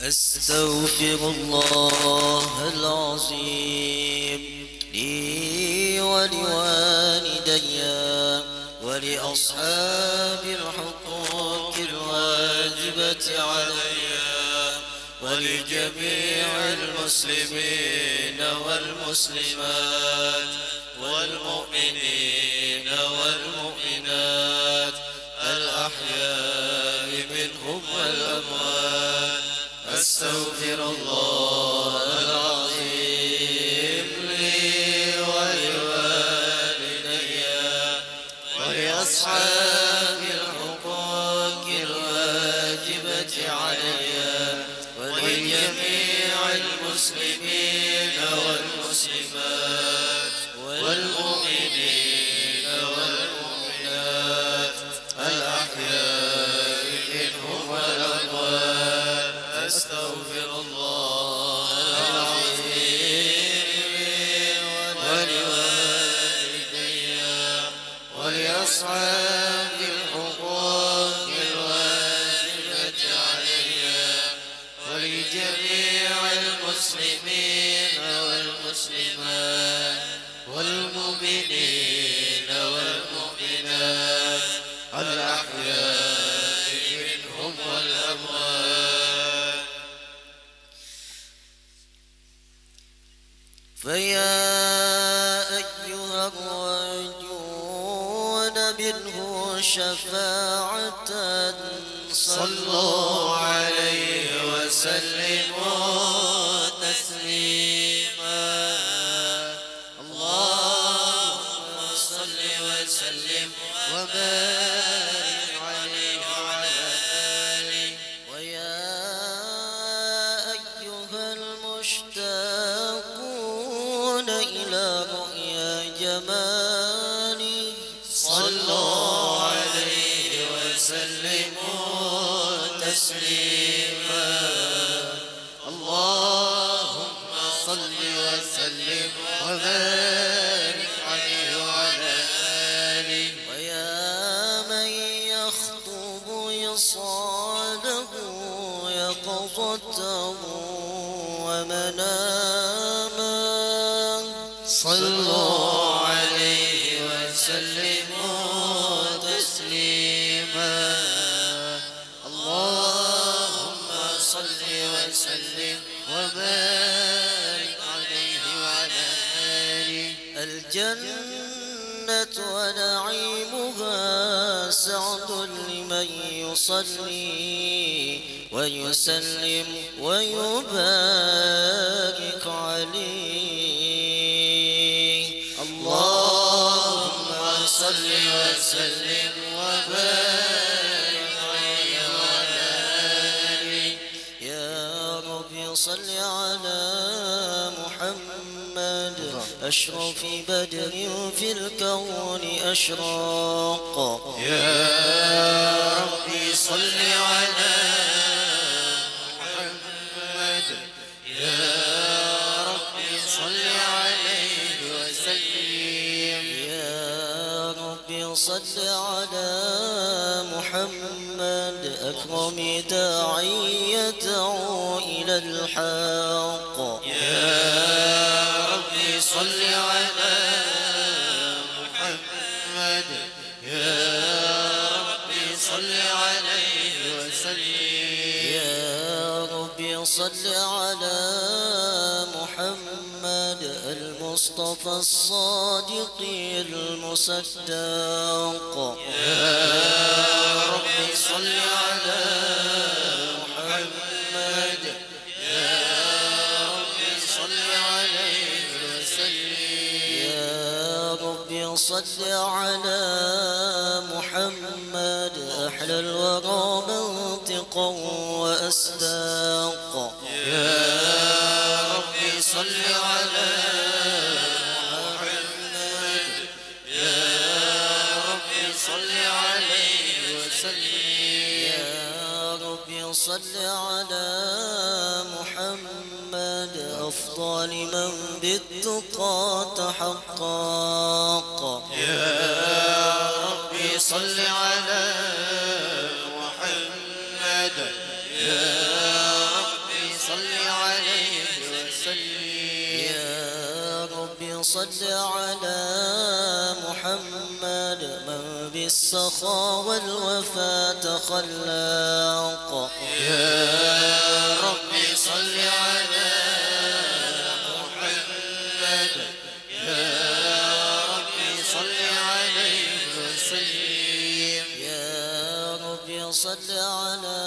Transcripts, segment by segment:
أستغفر الله العظيم لي ولوالدي ولأصحاب الحقوق الواجبة علي ولجميع المسلمين والمسلمات والمؤمنين والمؤمنات الأحياء منهم والأموات. أستغفر الله العظيم لي ولوالدي ولأصحاب الحقوق الواجبة علي ولجميع المسلمين والمسلمات والمؤمنين والمؤمنات الأحياء منهم والأموات. أستغفر الله العظيم ولوالدي ولأصحاب الحقوق الواجبة علي ولجميع المسلمين والمسلمات والمؤمنين والمؤمنات الأحياء منهم والأموات. فيا أيها الراجون منه شفاعة صلوا عليه وسلموا تسليما. اللهم صل وسلم وبارك عليه وعلى آله. ويا أيها المشتاقون إلى رؤيا جماله صلوا عليه وسلموا تسليما. اللهم صل وسلم وبارك عليه وعلى آله. ويا من يخطب يصاله يقظته ومناما صلوا عليه وسلموا تسليما. اللهم صل وسلم وبارك عليه وعلى آله. الجنة ونعيمها سعد لمن يصلي ويسلم ويبارك عليه. اللهم صل وسلم وبارك عليه وعلى آله. يا رب صل على محمد أشرف بدر في الكون أشراق. يا ربي صل على محمد. يا ربي صل عليه وسلم. يا رب صل على محمد أكرم داعية إلى الحق. يا ربي صل على محمد. يا ربي صل عليه وسلم. يا رب صل على محمد المصطفى الصادق المصدق. يا ربي صل على محمد. يا ربي صل عليه وسلم. يا رب صل على محمد أحلى الورى منطقا وأصداقا. يا ربي صل على محمد. يا ربي صل عليه وسلم. يا رب صل على محمد أفضل من بالتقى تحقق. يا ربي صل على محمد. يا ربي صل على محمد من بالسخاء والوفاء تخلق. يا ربي صل على محمد يا ربي صل عليه وسلم. يا ربي صل على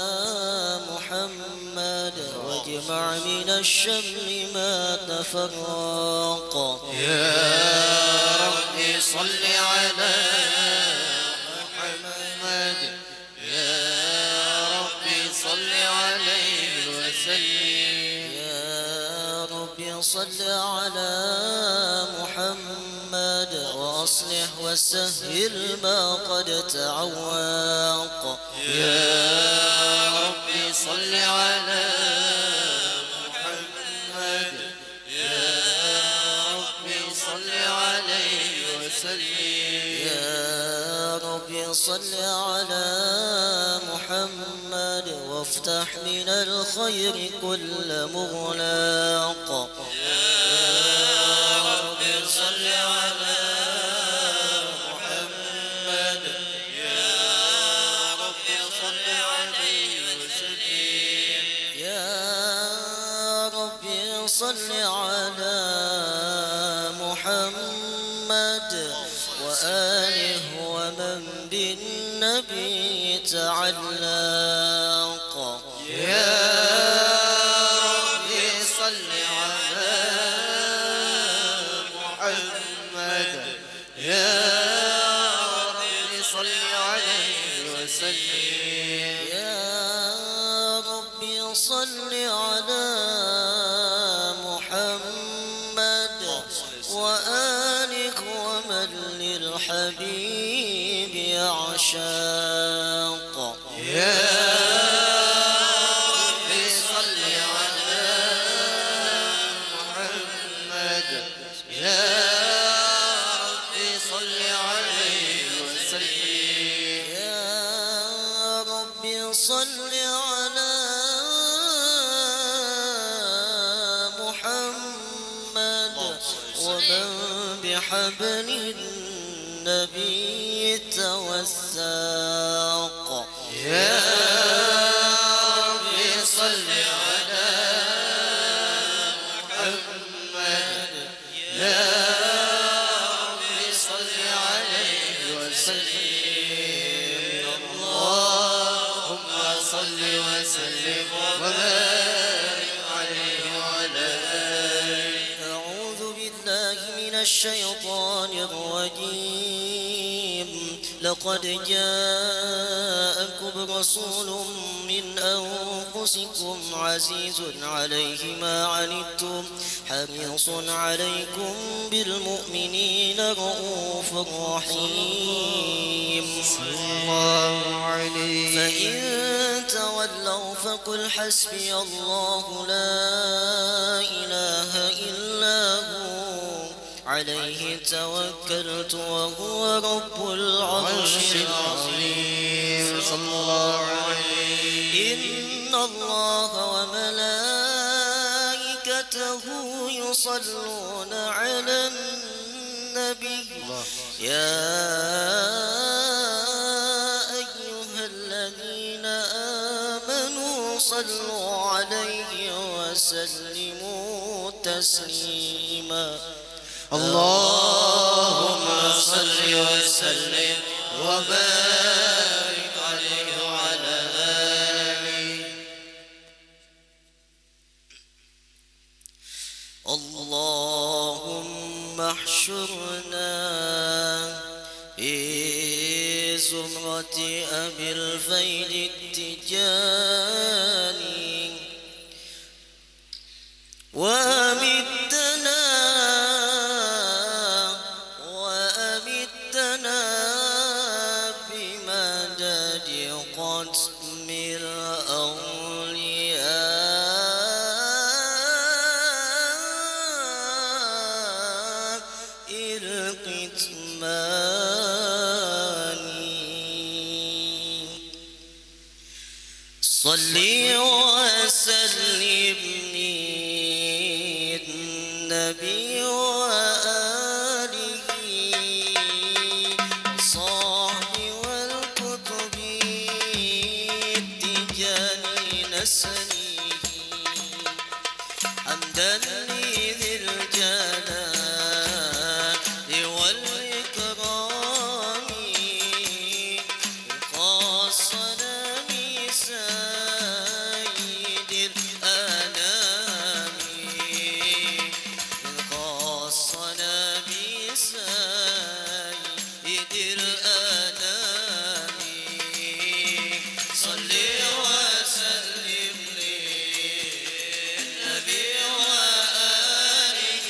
محمد واجمع من الشمل ما تفرق. يا ربي صل على محمد يا ربي صل عليه وسلم. يا ربي صل على محمد وأصلح وسهل ما قد تعوق. يا ربي صل على محمد يا ربي صل عليه وسلم. يا ربي صل على محمد وافتح من الخير كل مغلاق. يا ربي صل على محمد يا ربي صل عليه وسلم. يا ربي صل على محمد وآله ومن بالنبي تعلق. يا ربي صل على محمد يا ربي صل عليه وسلم. يا ربي صل على محمد وآله ومن للحبيب يعشاق. يا ربي صل على محمد يا ربي صل عليه وسلم. يا ربي صل على محمد ومن بحبل النبي توثاق. يا ربي صل على محمد يا ربي صل عليه وسلم. اللهم صل وسلم وبارك عليه وعلى آله. أعوذ بالله من الشيطان الرجيم. لقد جاءكم رسول من أنفسكم عزيز عليه ما عنتم حريص عليكم بالمؤمنين رؤوف رحيم. صلى الله عليه. فإن تولوا فقل حسبي الله لا إله إلا هو عليه توكلت وهو رب العرش العظيم. صلى الله عليه. إن الله وملائكته يصلون على النبي يا أيها الذين آمنوا صلوا عليه وسلموا تسليما. اللهم صل وسلم وبارك عليه وعلى آله. اللهم احشرنا في زمرة أبي الفيل التجاني وأمتنا بمدد قسم الأولياء الكتمان. صلي وسلم النبي وآله حمدا لذي الجلال والإكرام خاصنا بسيد الأنام خاصنا بسيد الأنام صل وسلم للنبي وآله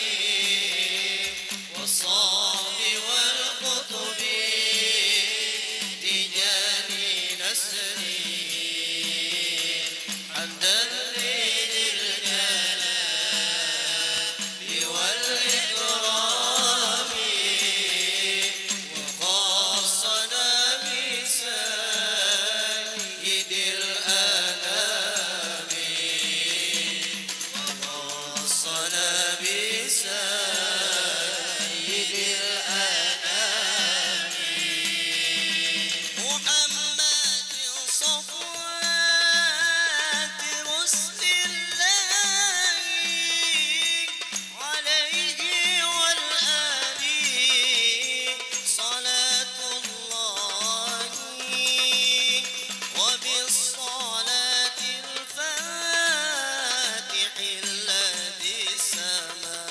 والصحب والقطب تجاني نسري حمدا لذي الجلال والإكرام وخاصنا بسيد الأنام وخاصنا بسيد الأنام محمد صفوات رسل الله عليه والآل صلاة الله وبالصلاة الفاتح الذي سمى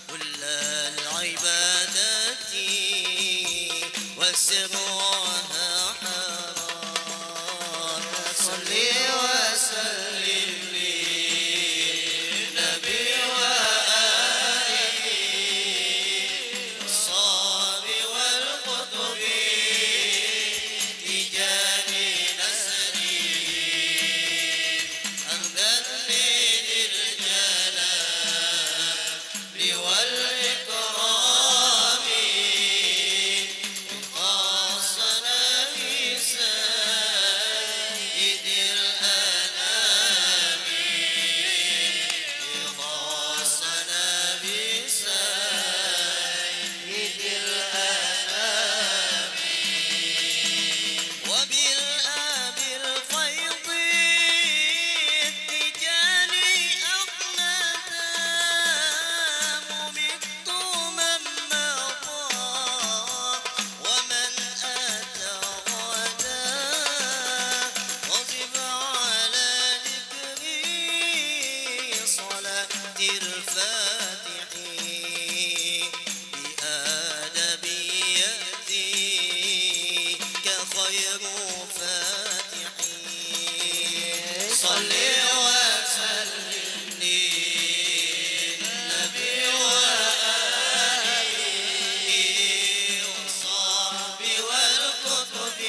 كل العبادات وسرها حرام صل وسلم للنبي وآله والصحب والقطب تجاني نسري حمدا لذي الجلال والإكرام خاصنا بسيد الأنام خاصنا بسيد الأنام وبالآب الفيض التجاني أحمد ممت من مضى ومن أتى غدا وظب على ذكري صلاة الفاتح بآدب يأتي كخير فاتح صل وسلم للنبي وآله والصحب والقطب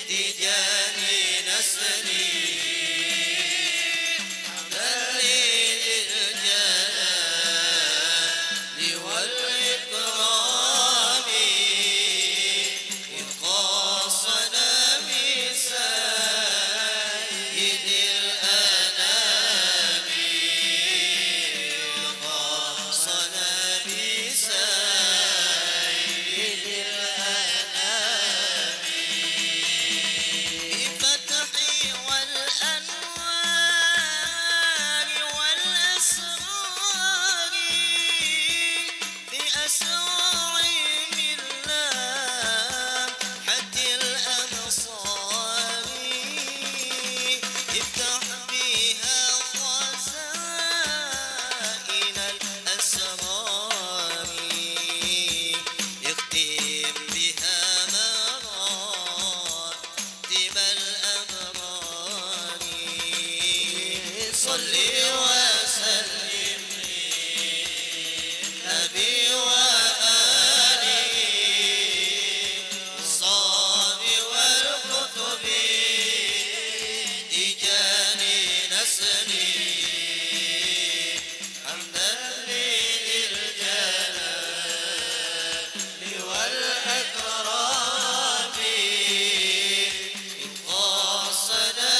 تجاني نسري حمدا لذي الجلال والإكرام إذ خاصنا بسيد الأنام خاصنا بسيد الأنام بفتح والأنوار والأسرار بأسرار من لمحة الأبصار افتح بها خزائن الأسرار اختم بها مراتب الأبرار صل وسلم للنبي وآله والصحب والقطب تجاني نسري حمدا لذي الجلال والإكرام خاصنا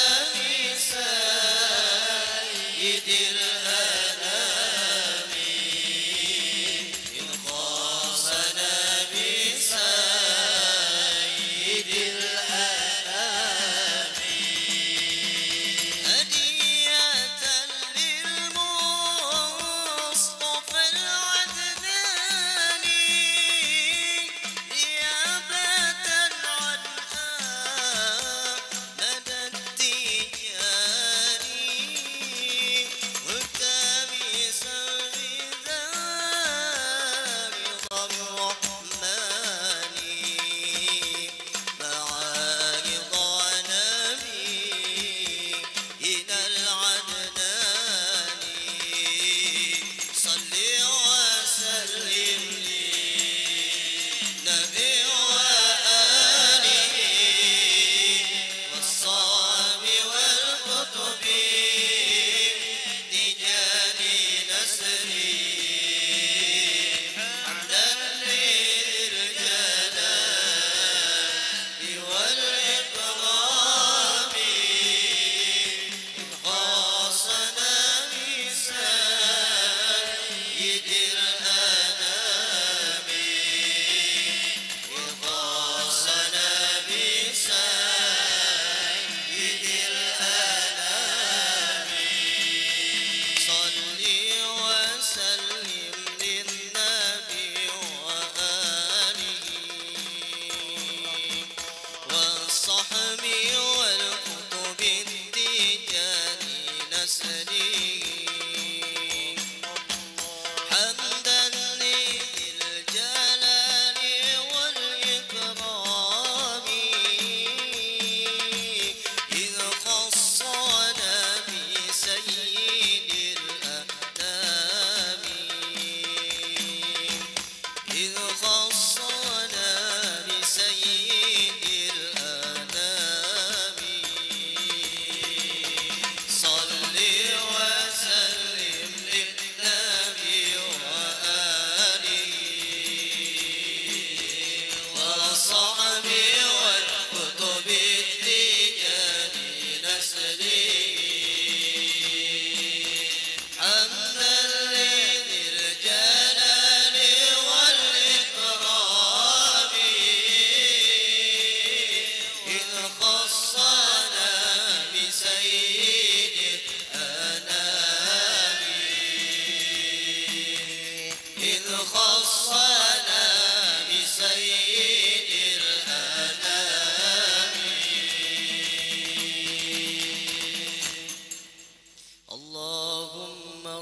بسيد الأنام خاصنا بسيد الأنام هدية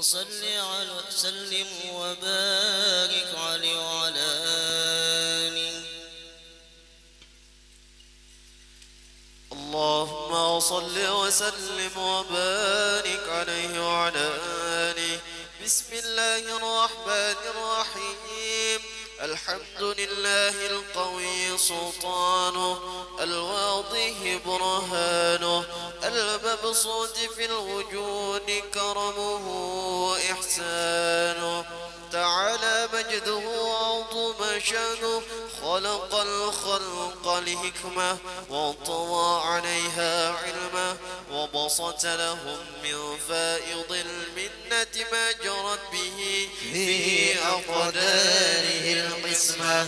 صل على وسلم وبارك عليه وعلى آله. اللهم صل وسلم وبارك عليه وعلى آله. بسم الله الرحمن الرحيم. الحمد لله القوي سلطانه، الواضح برهانه، المبسوط في الوجود كرمه وإحسانه، تعالى مجده وعظم شانه. خلق الخلق لحكمة وطوى عليها علمه، وبسط لهم من فائض المنة ما جرت به في أقداره القسمة.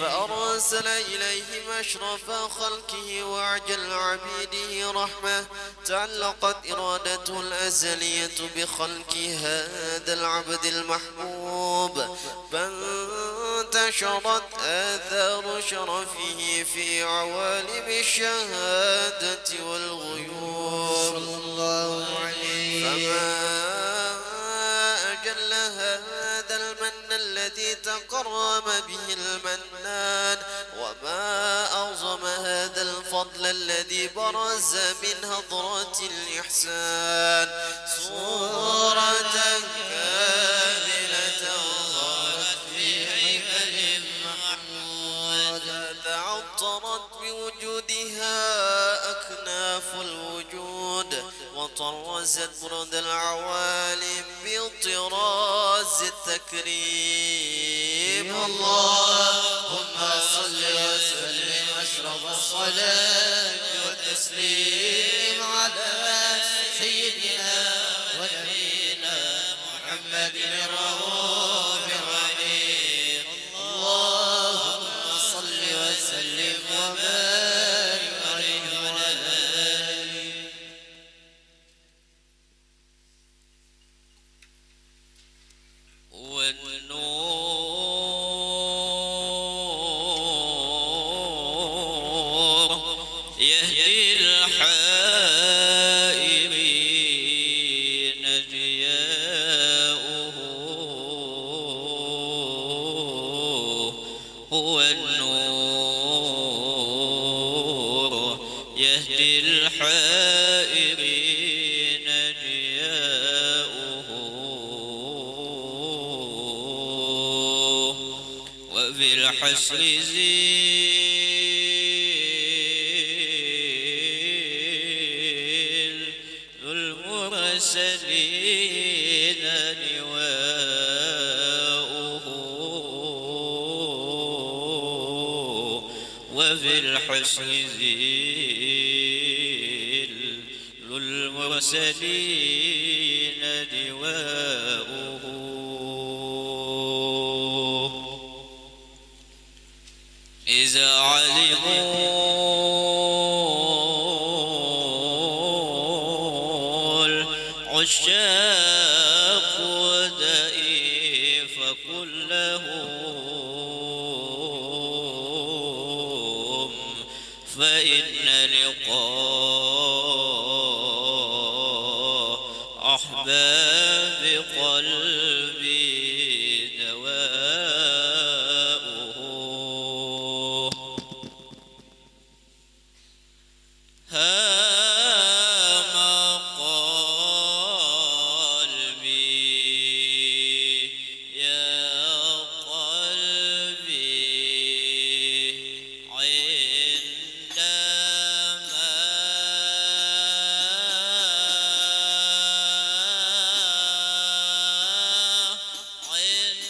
فأرسل إليهم أشرف خلقه وأعجل عبيده رحمة، تعلقت إرادته الأزلية بخلق هذا العبد المحبوب، فانتشرت آثار شرفه في عوالم الشهادة والغيوب. فما أجل هذا المن الذي تكرم به المنان، وما أعظم هذا الفضل الذي برز من هضرة الإحسان. صورة كاملة ظهرت في هيكل محمود، تعطرت بوجودها أكناف الوجود، وطرزت برد العوالم بطراز التكريم. اللهم صل وسلم أشرف الصلاة والتسليم على سيدنا ونبينا محمد الرؤوف الرحيم. اللهم صل وسلم وبارك عليه وعلى آله. والنور يهدي الحائرين ضياؤه، هو النور يهدي الحائرين ضياؤه، وفي الحشر زين المرسلين لواؤه، وفي الحشر زين المرسلين لواؤه. إذا علموا العشاق دائي فقل لهم فإن لقاء أحباب قلبي دواؤه. هام قلبي يا قلبي عندما عندما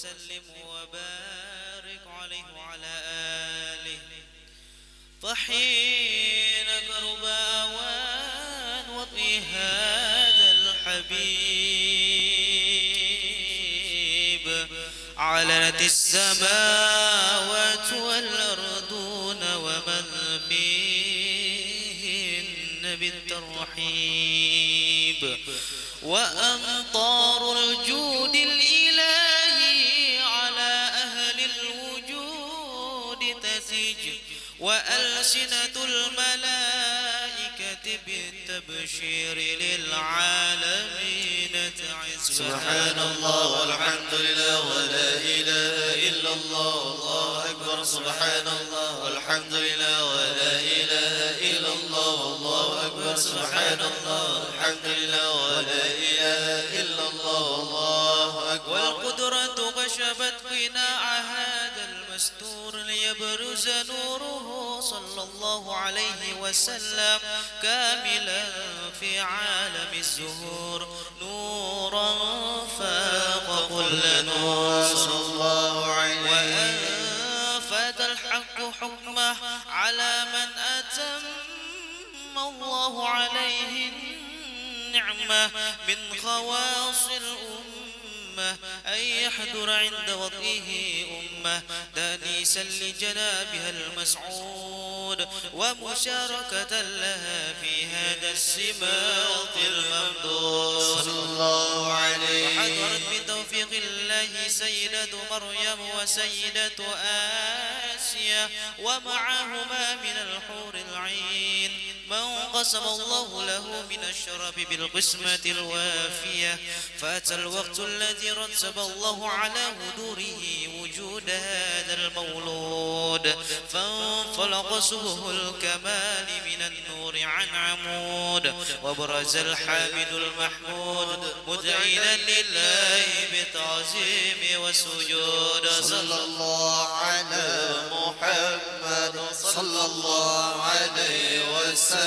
وسلم وبارك عليه وعلى آله. فحين قرب أوان وطئ هذا الحبيب علنت السماوات والأرضون ومن فيهن بالترحيب، وأمطار الجود الإلهي على أهل الوجود تسج، وألسنة الملائكة بالتبشير للعالمين تعز. سبحان الله والحمد لله ولا إله إلا الله والله أكبر. سبحان الله والحمد لله ولا إله إلا الله والله أكبر. سبحان الله والحمد لله ولا إله إلا الله والله أكبر. والقدرة كشفت قناع هذا المستور ليبرز نوره صلى الله عليه وسلم كاملا في عالم الزهور، نورا فاق كل نور صلى الله عليه. وأنفذ الحق حكمه على من أتم الله عليه النعمة من خواص الأمة أن يحضر عند وطئه أمة دانيسا لجنابها المسعود ومشاركة لها في هذا السماط الممدود صلى الله عليه. وحضرت بتوفيق الله سيدة مريم وسيدة آسيا ومعهما من الحور العين من قسم الله له من الشرف بالقسمة الوافية. فأتى الوقت الذي رتب الله على هدوره وجود هذا المولود، فانفلق سبه الكمال من النور عن عمود، وبرز الحامد المحمود مدعينا لله بالتعظيم والسجود. صلى الله على محمد صلى الله عليه وسلم.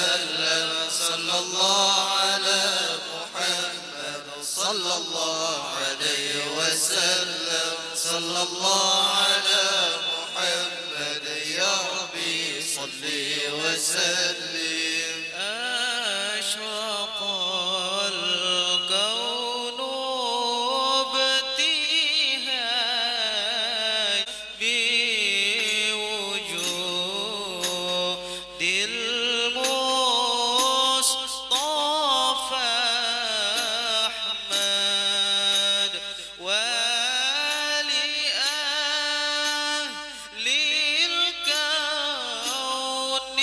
صلى الله على محمد صلى الله عليه وسلم. صلى الله على محمد يا ربي صل وسلم. أشرق الكون بابتهاج بوجود المصطفى أحمد ولأهل الكون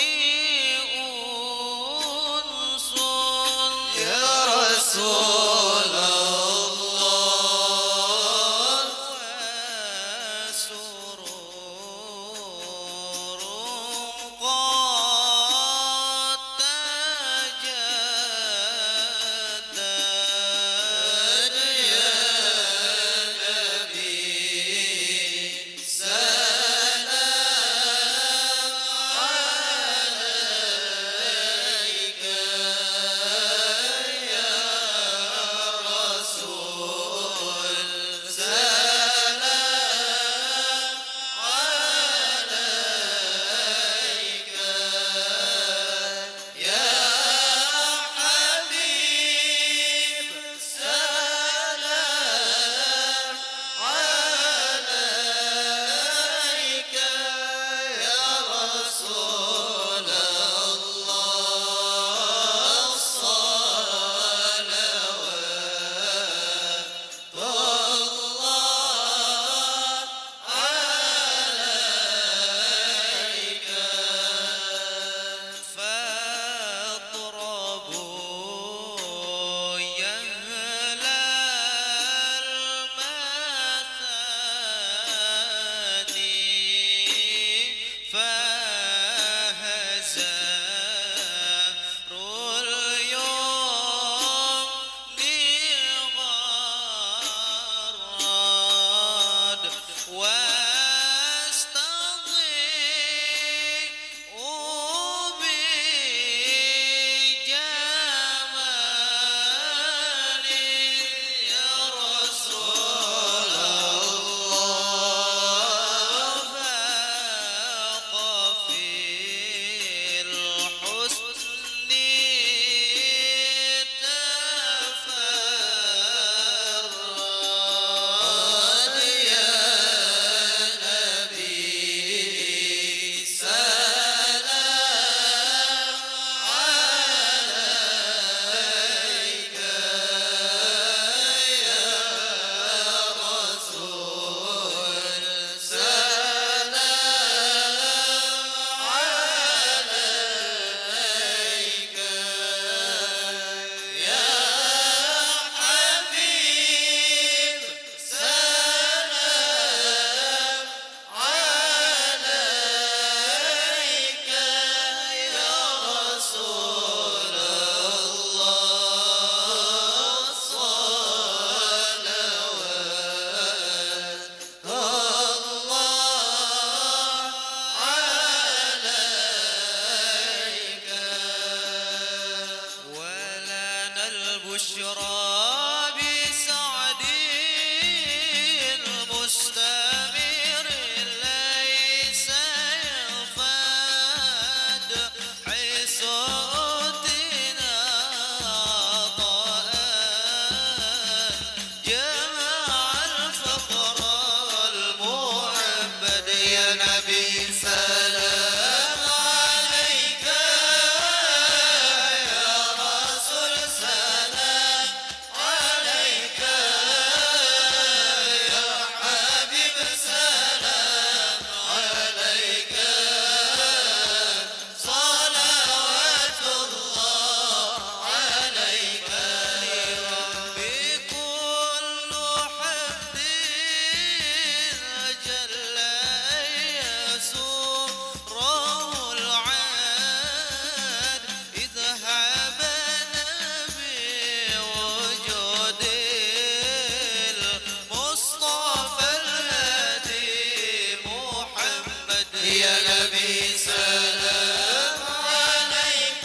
يا نبي سلام عليك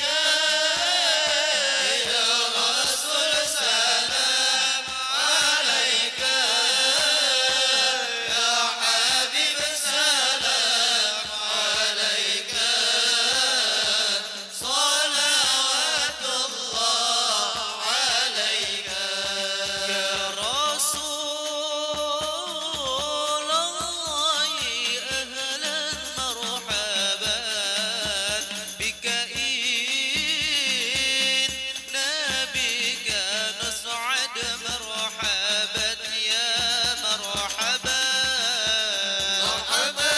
يا رسول سلام عليك يا حبيب سلام عليك صلوات الله عليك يا رسول الله أهلا مرحبا بك إنا بك نسعد مرحبا يا مرحبا مرحبا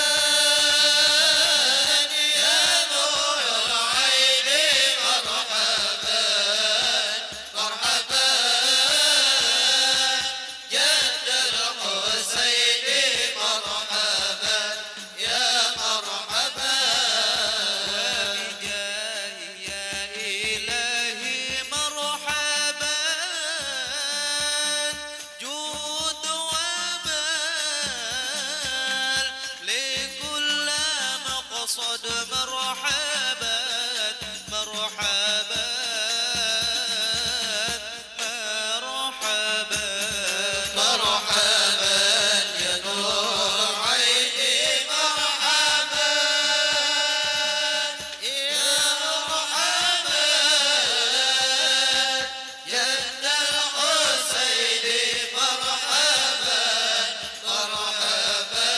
يا نور العين مرحبا مرحبا جد الحسين مرحبا يا مرحبا وبجاه يا إلهي مرحبا جود وبال لكل مقصد مرحبا مرحبا مرحبا مرحبا يا نور عيني مرحبا يا مرحبا جد الحسين مرحبا مرحبا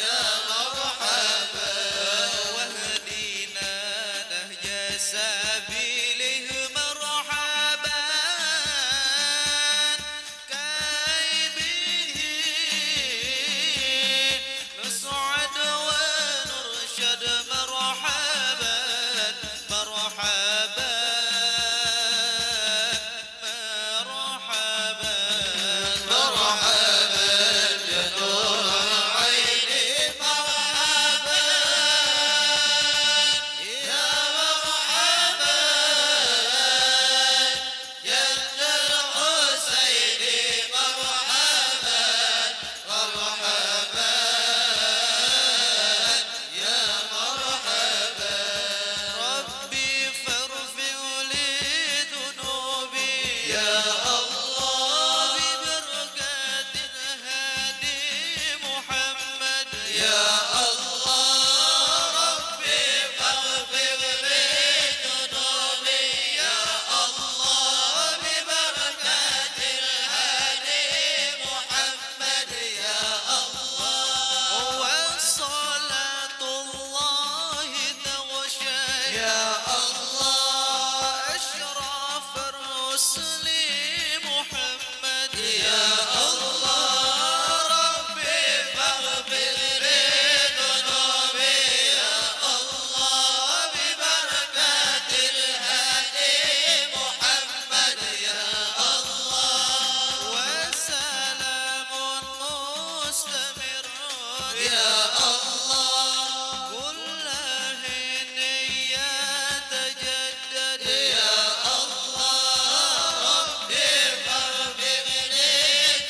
يا مرحبا واهدنا نهج سبيله مرحبا كي به نسعد ونرشد مرحبا مرحبا مرحبا مرحبا يا نور عيني مرحبا يا مرحبا جد الحسين مرحبا مرحبا يا مرحبا ربي فاغفر لي ذنوبي يا الله ببركات الهادي محمد يا الله ربي فاغفر لي ذنوبي يا الله ببركات الهادي محمد يا الله وصلاة الله تغشى يا الله أشرف الرسل محمد يا الله ربي فاغفر لي ذنوبي يا الله ببركات الهادي محمد يا الله وسلام مستمر يا الله كل حين يتجدد يا الله ربي فاغفر لي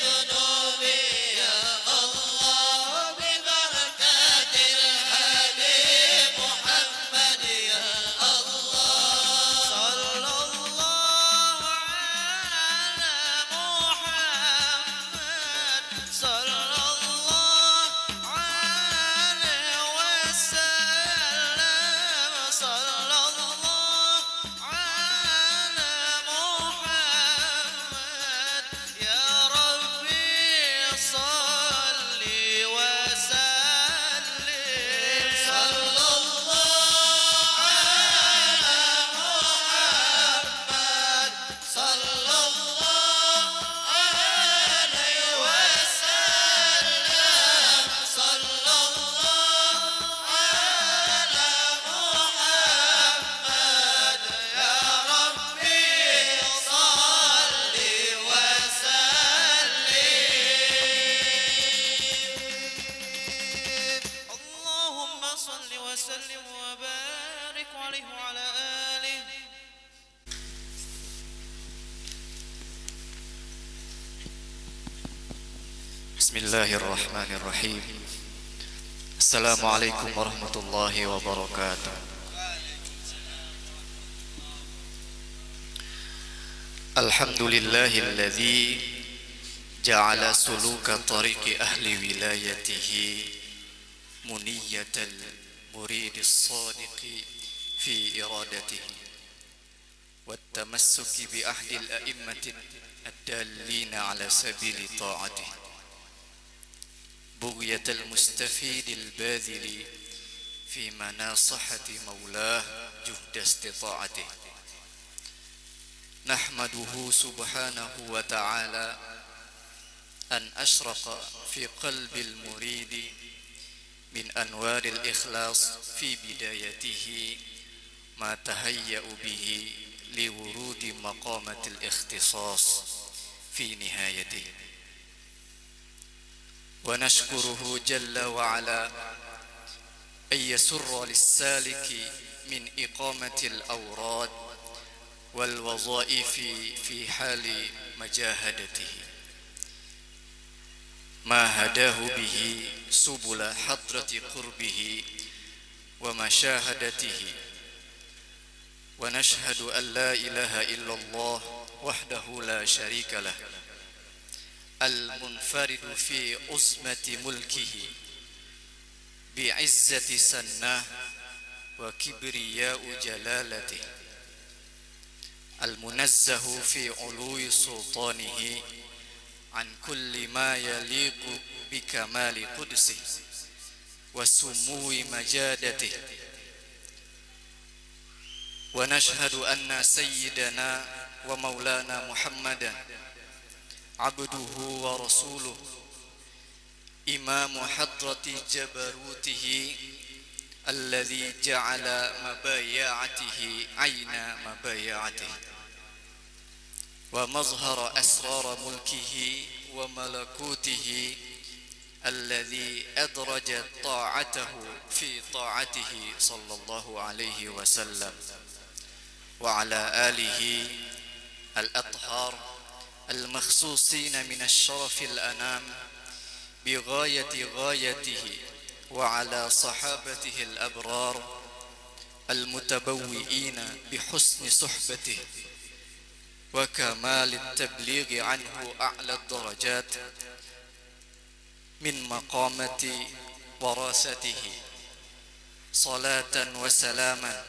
ذنوبي يا الله ببركات الهادي محمد يا الله صلى الله على محمد صلى الله عليه وسلم صلى الله على محمد يا ربي صل وسلم صلى الله على محمد صلى الله عليه وسلم صلى الله على محمد يا ربي صل وسلم اللهم صل وسلم وبارك عليه وعلى آله. بسم الله الرحمن الرحيم Assalamualaikum warahmatullahi wabarakatuh. Alhamdulillahilladzi ja'ala suluka tariqi ahli wilayatihi muniyatal muridis sadiqi fi iradatihi wattamassuki bi ahdil a'immati ad-dallina ala sabili ta'atihi bughyatal mustafidil badhili fi manasahati maulah juhda istita'atihi نحمده سبحانه وتعالى أن أشرق في قلب المريد من أنوار الإخلاص في بدايته ما تهيأ به لورود مقامة الاختصاص في نهايته ونشكره جل وعلا أن يسر للسالك من إقامة الأوراد والوظائف في حال مجاهدته ما هداه به سبل حضرة قربه ومشاهدته ونشهد أن لا إله إلا الله وحده لا شريك له المنفرد في عظمة ملكه بعزة سناه وكبرياء جلالته المنزه في علو سلطانه عن كل ما يليق بكمال قدسه وسمو مجادته ونشهد أن سيدنا ومولانا محمدا عبده ورسوله إمام حضرة جبروته الذي جعل مبايعته عين مبايعته ومظهر أسرار ملكه وملكوته الذي أدرج طاعته في طاعته صلى الله عليه وسلم وعلى آله الأطهار المخصوصين من الشرف الأنام بغاية غايته وعلى صحابته الأبرار المتبوئين بحسن صحبته وكمال التبليغ عنه أعلى الدرجات من مقامة وراثته صلاة وسلاما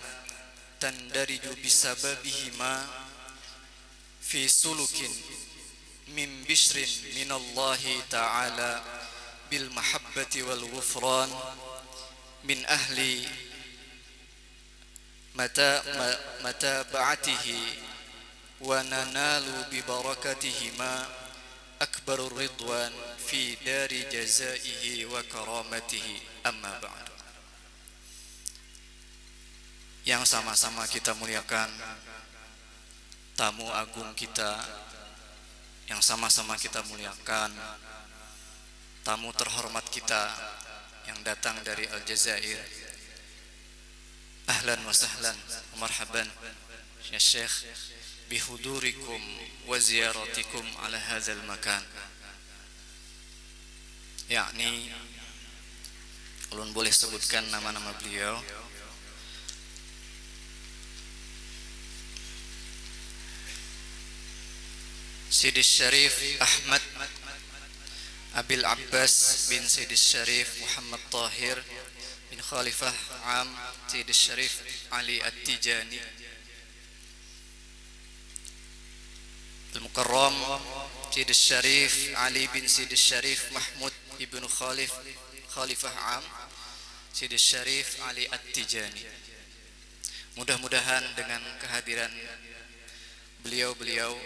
تندرج بسببهما في سلك من بشر من الله تعالى بالمحبة والغفران من أهل متابعته وننال ببركتهما أكبر الرضوان في دار جزائه وكرامته أما بعد. Yang sama-sama kita muliakan tamu agung kita, yang sama-sama kita muliakan tamu terhormat kita yang datang dari Aljazair. Ahlan wa sahlan wa marhaban ya Syekh bihudurikum wa ziyaratikum ala hadzal makan. Yakni ulun boleh sebutkan nama-nama beliau. Sidi Syarif Ahmad Abil Abbas bin Sidi Syarif Muhammad Tahir bin Khalifah Am Sidi Syarif Ali At-Tijani Al-Mukarram Sidi Syarif Ali bin Sidi Syarif Mahmud Ibn Khalifah Am Sidi Syarif Ali At-Tijani. Mudah-mudahan dengan kehadiran beliau-beliau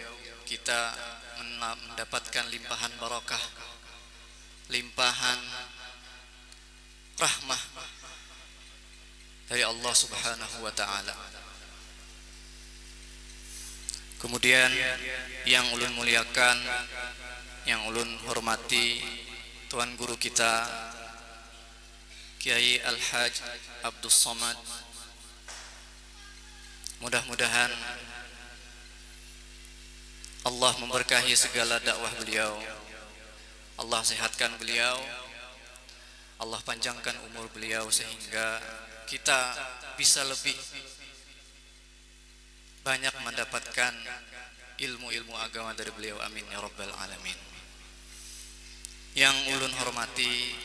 kita mendapatkan limpahan barakah, limpahan rahmah dari Allah Subhanahu wa taala. Kemudian yang ulun muliakan, yang ulun hormati tuan guru kita Kiai Al-Haj Abdus Somad. Mudah-mudahan Allah memberkahi segala dakwah beliau, Allah sehatkan beliau, Allah panjangkan umur beliau sehingga kita bisa lebih banyak mendapatkan ilmu-ilmu agama dari beliau. Amin ya rabbal alamin. Yang ulun hormati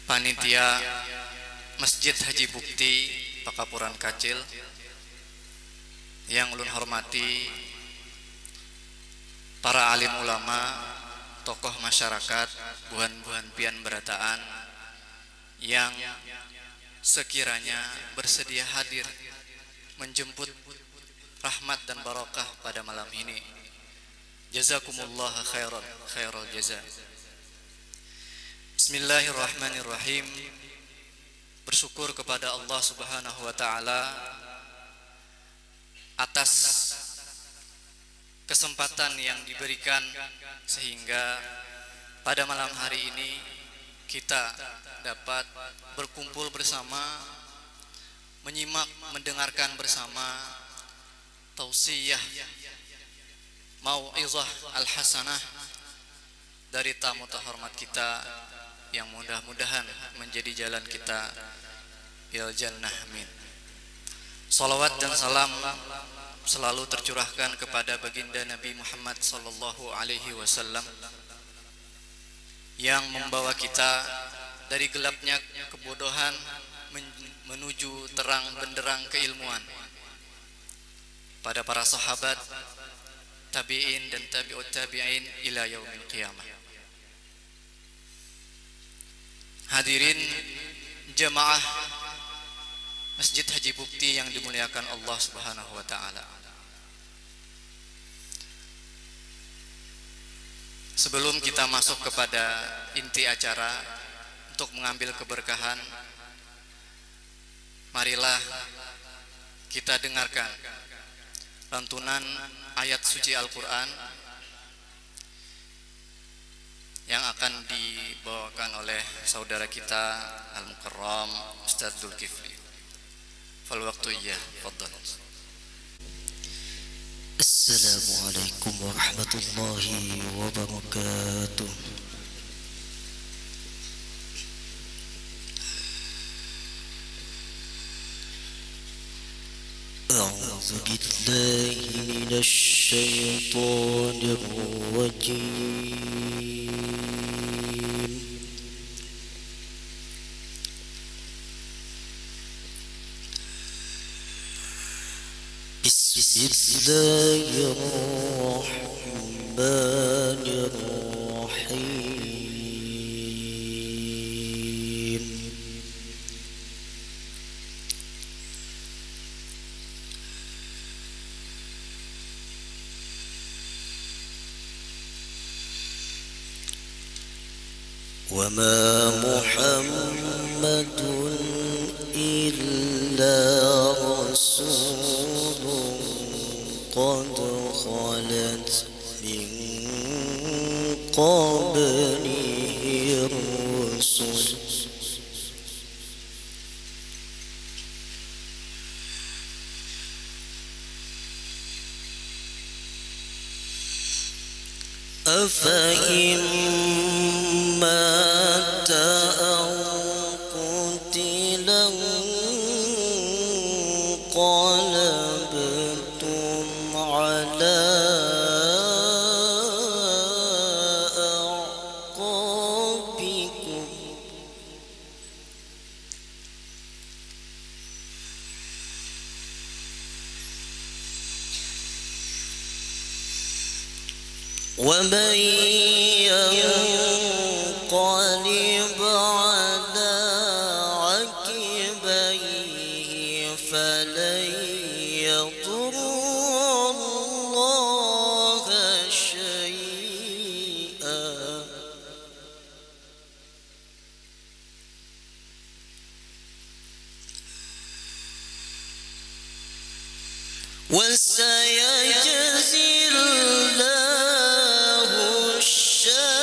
panitia Masjid Haji Bukti Pakapuran Kacil, yang ulun hormati para alim ulama, tokoh masyarakat, buhan-buhan pian berataan yang sekiranya bersedia hadir menjemput rahmat dan barakah pada malam ini. Jazakumullah khairal jaza. Bismillahirrahmanirrahim. Bersyukur kepada Allah Subhanahu wa taala atas kesempatan yang diberikan sehingga pada malam hari ini kita dapat berkumpul bersama, menyimak, mendengarkan bersama tausiyah mau'izah al-hasanah dari tamu terhormat kita yang mudah-mudahan menjadi jalan kita ilal jannah. Amin. Salawat dan salam selalu tercurahkan kepada baginda Nabi Muhammad sallallahu alaihi wasallam yang membawa kita dari gelapnya kebodohan menuju terang benderang keilmuan. Pada para sahabat, tabi'in dan tabi'ut tabi'in ila yaumil qiyamah. Hadirin jamaah Masjid Haji Bukti yang dimuliakan Allah Subhanahu wa taala. Sebelum kita masuk kepada inti acara untuk mengambil keberkahan, marilah kita dengarkan lantunan ayat suci Al-Quran yang akan dibawakan oleh saudara kita Al-Mukarram Ustaz Dzulkifli. Fal waktu iya, fadhal. Assalamualaikum warahmatullahi wabarakatuh. A'udzu billahi minasy syaithanir rajim. Bismillahirrahmanirrahim. Wa ma Muhammadun illa rasulun qad khalat min qablihi rusul. أفإن مات أو قتل انقلبتم على أعقابكم ومن ينقلب على عقبيه فلن يضر الله شيئا وسيجزي الله الشاكرين.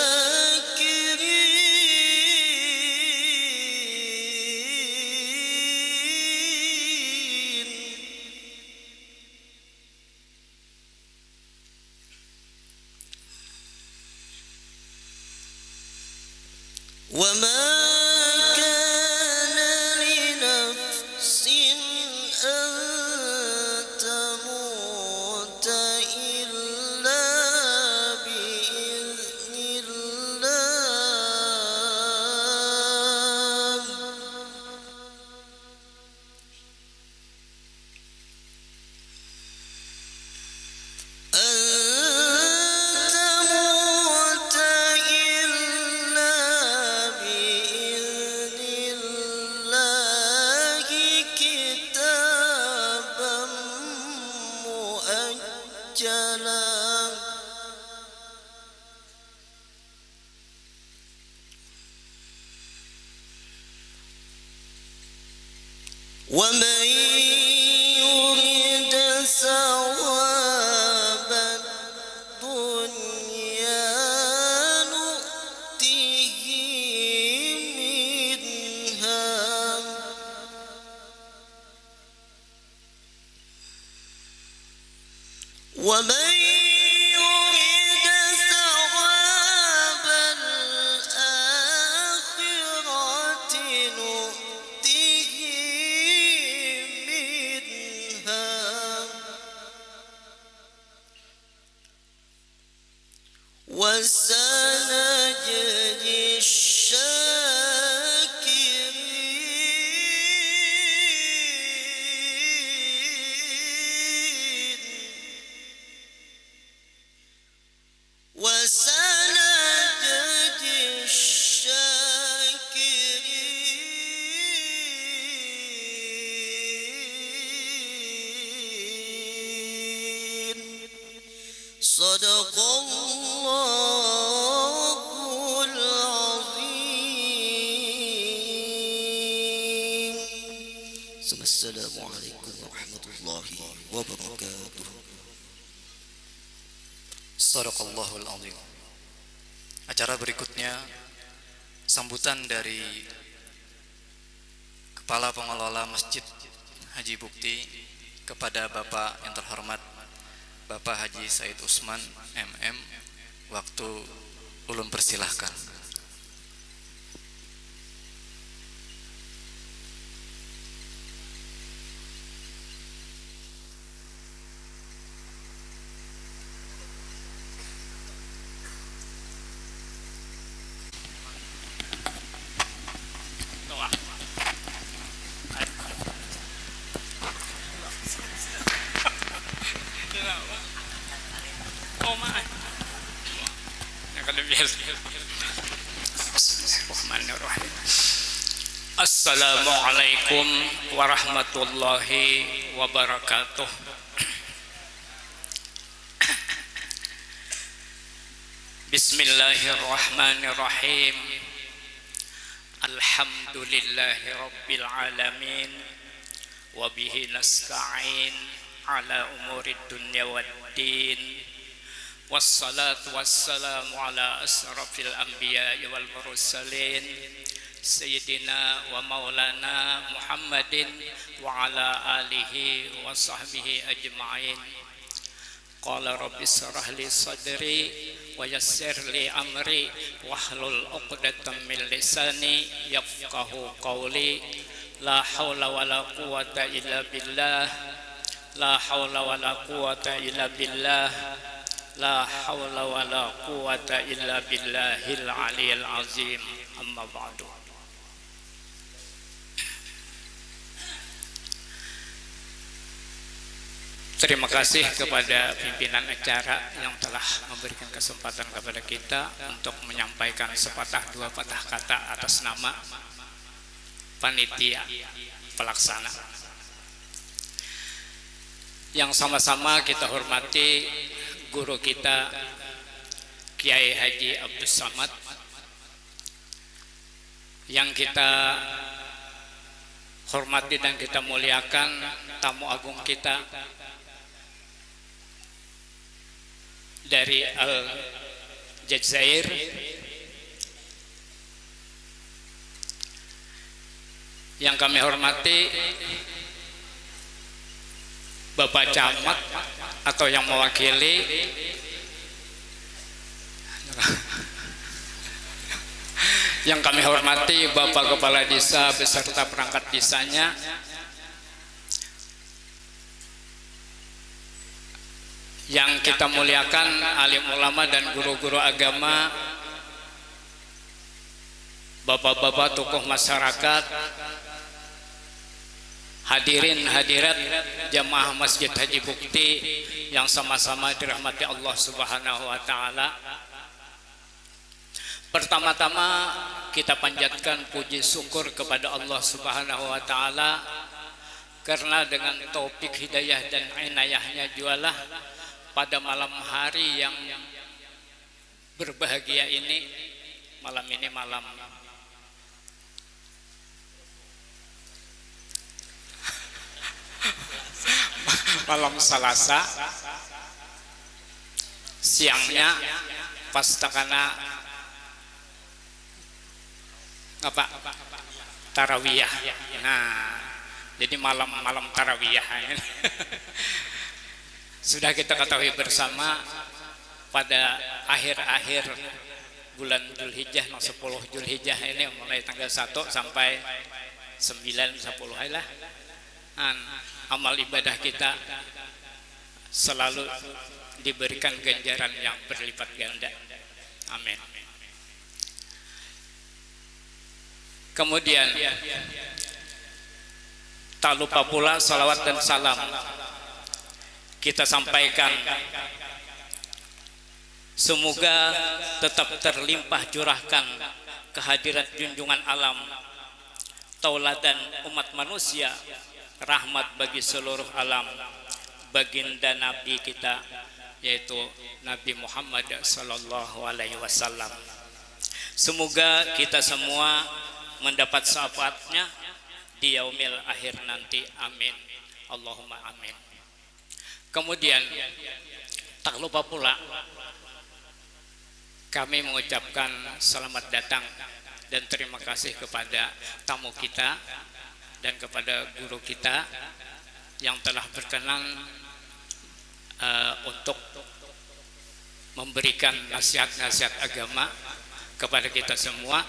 وما كان لنفس أن تموت إلا بإذن الله أن تموت إلا بإذن الله كتابا مؤجلا ومن يرد ثواب الدنيا نؤته منها ومن يرد ثواب الآخرة نؤته منها وسنجزي الشاكرين وسنجزي الشاكرين صدق الله العظيم ثم السلام عليكم ورحمة الله وبركاته Sadaqallahul azim. Acara berikutnya sambutan dari Kepala Pengelola Masjid Haji Bukti kepada Bapak yang terhormat Bapak Haji Said Usman MM. Waktu ulun persilahkan. Assalamualaikum warahmatullahi wabarakatuh. Bismillahirrahmanirrahim. Alhamdulillahi rabbil alamin wa bihi nasta'in ala umurid dunya waddin. Wassalatu wassalamu ala asrafil anbiya'i wal mursalin Sayyidina wa maulana Muhammadin wa ala alihi wa sahbihi ajma'in. Qala rabbi shrah li sadri wa yassir li amri wahlul 'uqdatam min lisani yafqahu qawli. La haula wala quwwata illa billah. La haula wala quwwata illa billah. La haula wala quwwata illa billahil aliyil azim. Amma ba'du. Terima kasih kepada pimpinan acara yang telah memberikan kesempatan kepada kita untuk menyampaikan sepatah dua patah kata atas nama panitia pelaksana. Yang sama-sama kita hormati guru kita Kiai Haji Abdus Samad, yang kita hormati dan kita muliakan tamu agung kita dari Al-Jazair, yang kami hormati Bapak Camat atau yang mewakili Yang kami hormati Bapak Kepala Desa beserta perangkat desanya, yang kita muliakan alim ulama dan guru-guru agama, bapak-bapak tokoh masyarakat, hadirin hadirat jamaah Masjid Haji Bukti yang sama-sama dirahmati Allah Subhanahu wa taala. Pertama-tama kita panjatkan puji syukur kepada Allah Subhanahu wa taala karena dengan taufik hidayah dan inayahnya jualah pada malam hari yang berbahagia ini, malam ini malam Selasa, siangnya pas takana apa tarawiyah. Nah, jadi malam tarawiyah. Sudah kita ketahui bersama pada akhir-akhir bulan Zulhijjah, 10 Zulhijjah ini mulai tanggal 1 sampai 9 10 lah. Amal ibadah kita selalu diberikan ganjaran yang berlipat ganda. Amin. Kemudian tak lupa pula salawat dan salam kita sampaikan, semoga tetap terlimpah curahkan kehadirat junjungan alam, tauladan umat manusia, rahmat bagi seluruh alam, baginda Nabi kita yaitu Nabi Muhammad sallallahu alaihi wasallam. Semoga kita semua mendapat syafaatnya di yaumil akhir nanti. Amin. Allahumma amin. Kemudian tak lupa pula kami mengucapkan selamat datang dan terima kasih kepada tamu kita dan kepada guru kita yang telah berkenan untuk memberikan nasihat-nasihat agama kepada kita semua,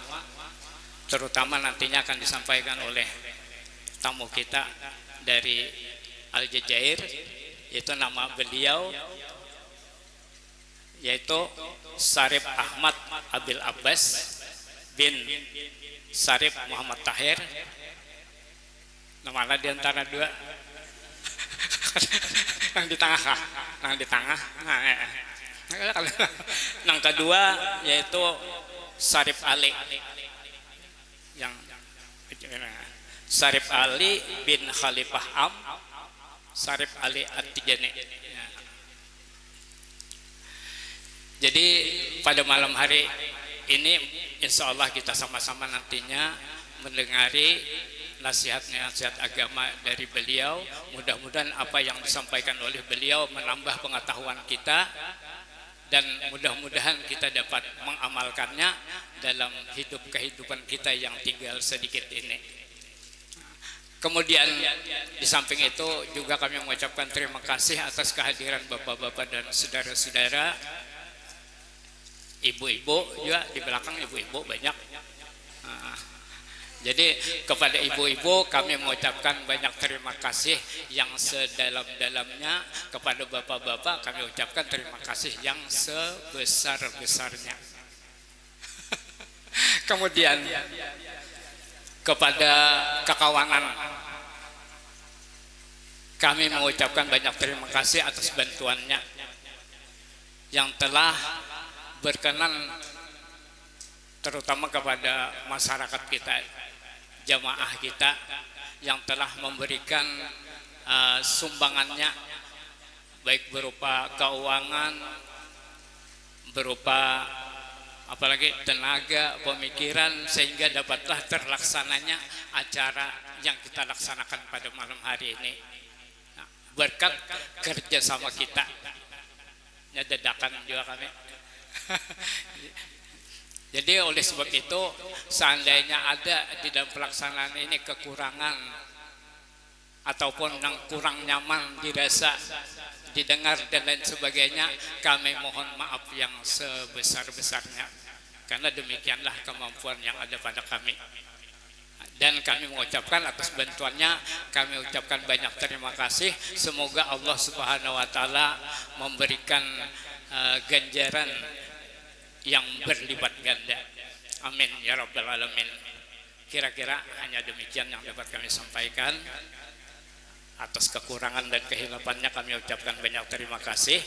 terutama nantinya akan disampaikan oleh tamu kita dari Aljazair, yaitu nama beliau yaitu Syarif Ahmad Abil Abbas bin Syarif Muhammad Tahir. Nama di antara dua yang di tengah kah? Yang di tengah. Yang kedua yaitu Syarif Ali, yang Syarif Ali bin Khalifah Am Syarif Ali At-Tijani. Jadi pada malam hari ini insya Allah kita sama-sama nantinya mendengari nasihat-nasihat agama dari beliau. Mudah-mudahan apa yang disampaikan oleh beliau menambah pengetahuan kita, dan mudah-mudahan kita dapat mengamalkannya dalam kehidupan kita yang tinggal sedikit ini. Kemudian di samping itu juga kami mengucapkan terima kasih atas kehadiran bapak-bapak dan saudara-saudara, ibu-ibu juga di belakang, ibu-ibu banyak. Jadi kepada ibu-ibu kami mengucapkan banyak terima kasih yang sedalam-dalamnya. Kepada bapak-bapak kami ucapkan terima kasih yang sebesar-besarnya. Kemudian kepada kekawanan kami mengucapkan banyak terima kasih atas bantuannya yang telah berkenan, terutama kepada masyarakat kita, jamaah kita yang telah memberikan sumbangannya, baik berupa keuangan, berupa apalagi tenaga, pemikiran, sehingga dapatlah terlaksananya acara yang kita laksanakan pada malam hari ini. Nah, berkat kerjasama kita, ya dadakan juga kami. Jadi oleh sebab itu, seandainya ada di dalam pelaksanaan ini kekurangan ataupun yang kurang nyaman dirasa, didengar dan lain sebagainya, kami mohon maaf yang sebesar-besarnya. karena demikianlah kemampuan yang ada pada kami. Dan kami mengucapkan atas bantuannya, kami ucapkan banyak terima kasih. Semoga Allah Subhanahu wa taala memberikan ganjaran yang berlipat ganda. Amin ya rabbal alamin. Kira-kira hanya demikian yang dapat kami sampaikan. Atas kekurangan dan kehilafannya kami ucapkan banyak terima kasih.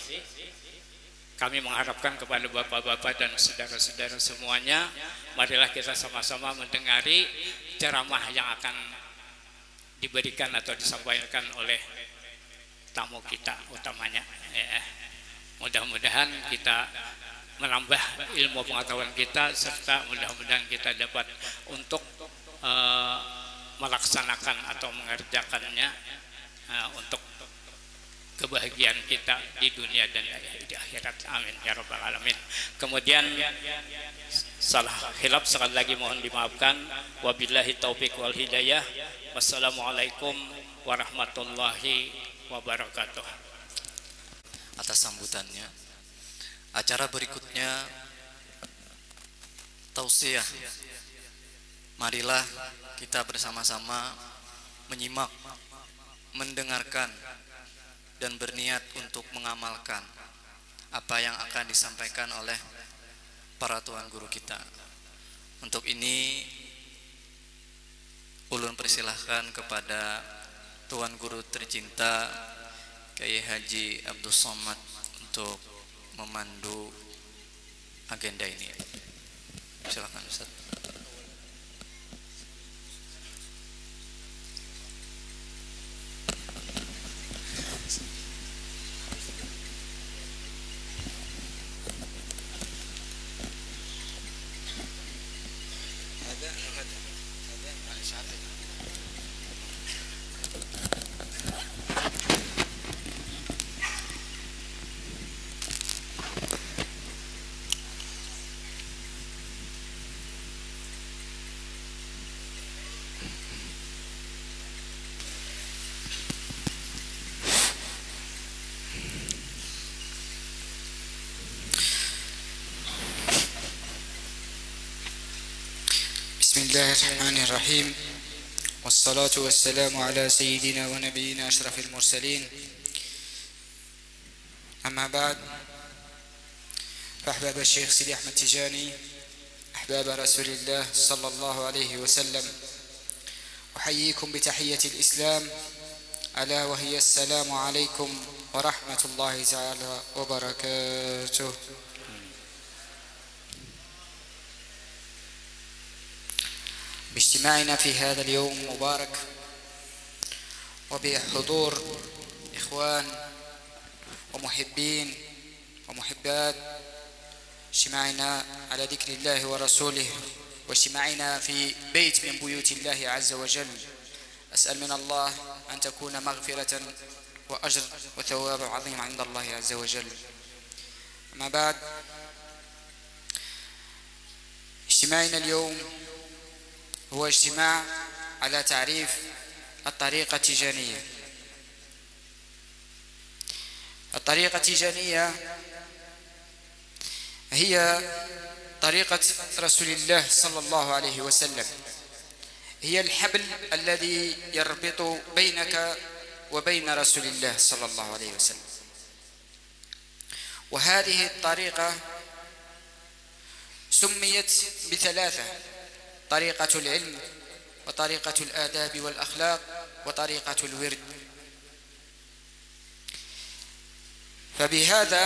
Kami mengharapkan kepada bapak-bapak dan saudara-saudara semuanya, marilah kita sama-sama mendengari ceramah yang akan diberikan atau disampaikan oleh tamu kita utamanya. Mudah-mudahan kita menambah ilmu pengetahuan kita, serta mudah-mudahan kita dapat untuk melaksanakan atau mengerjakannya untuk kebahagiaan kita di dunia dan di akhirat. Amin ya rabbal alamin. Kemudian salah khilaf sekali lagi mohon dimaafkan. Wabillahi taufik wal hidayah. Wassalamualaikum warahmatullahi wabarakatuh. Atas sambutannya. Acara berikutnya tausiah. Marilah kita bersama-sama menyimak, mendengarkan, dan berniat untuk mengamalkan apa yang akan disampaikan oleh para tuan guru kita. Untuk ini ulun persilahkan kepada tuan guru tercinta Kiai Haji Abdul Somad untuk memandu agenda ini. Silakan Ustaz. بسم الله الرحمن الرحيم والصلاة والسلام على سيدنا ونبينا أشرف المرسلين أما بعد فأحباب الشيخ سيدي أحمد تجاني أحباب رسول الله صلى الله عليه وسلم أحييكم بتحية الإسلام ألا وهي السلام عليكم ورحمة الله تعالى وبركاته. باجتماعنا في هذا اليوم المبارك وبحضور إخوان ومحبين ومحبات، اجتماعنا على ذكر الله ورسوله واجتماعنا في بيت من بيوت الله عز وجل. أسأل من الله أن تكون مغفرة وأجر وثواب عظيم عند الله عز وجل. أما بعد، اجتماعنا اليوم هو اجتماع على تعريف الطريقة التيجانية. الطريقة التيجانية هي طريقة رسول الله صلى الله عليه وسلم، هي الحبل الذي يربط بينك وبين رسول الله صلى الله عليه وسلم. وهذه الطريقة سميت بثلاثة: طريقة العلم، وطريقة الآداب والأخلاق، وطريقة الورد. فبهذا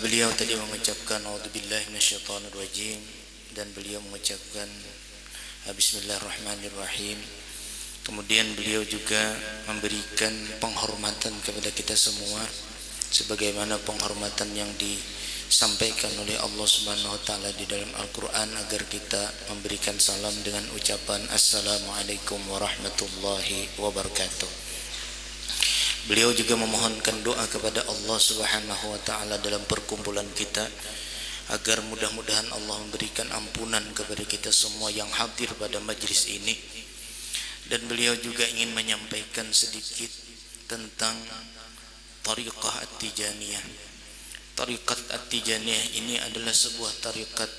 beliau tadi mengucapkan a'udzubillahi minasyaitonir rajim, dan beliau mengucapkan bismillahirrahmanirrahim. Kemudian beliau juga memberikan penghormatan kepada kita semua sebagaimana penghormatan yang disampaikan oleh Allah Subhanahu wa taala di dalam Al-Qur'an, agar kita memberikan salam dengan ucapan Assalamualaikum warahmatullahi wabarakatuh. Beliau juga memohonkan doa kepada Allah Subhanahu wa taala dalam perkumpulan kita, agar mudah-mudahan Allah memberikan ampunan kepada kita semua yang hadir pada majlis ini, Dan beliau juga ingin menyampaikan sedikit tentang Tariqah At-Tijaniyah. Tariqat At-Tijaniyah ini adalah sebuah tariqat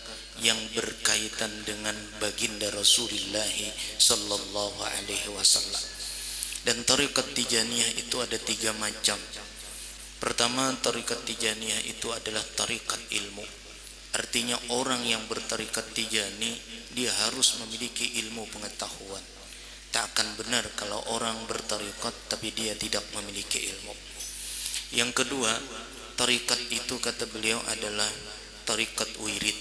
yang berkaitan dengan baginda Rasulullah sallallahu alaihi wasallam. Dan tariqat Tijaniyah itu ada 3 macam. Pertama, tariqat Tijaniyah itu adalah tariqat ilmu. Artinya orang yang bertariqat Tijani dia harus memiliki ilmu pengetahuan. Tak akan benar kalau orang bertariqat tapi dia tidak memiliki ilmu. Yang kedua, tariqat itu kata beliau adalah tariqat wirid.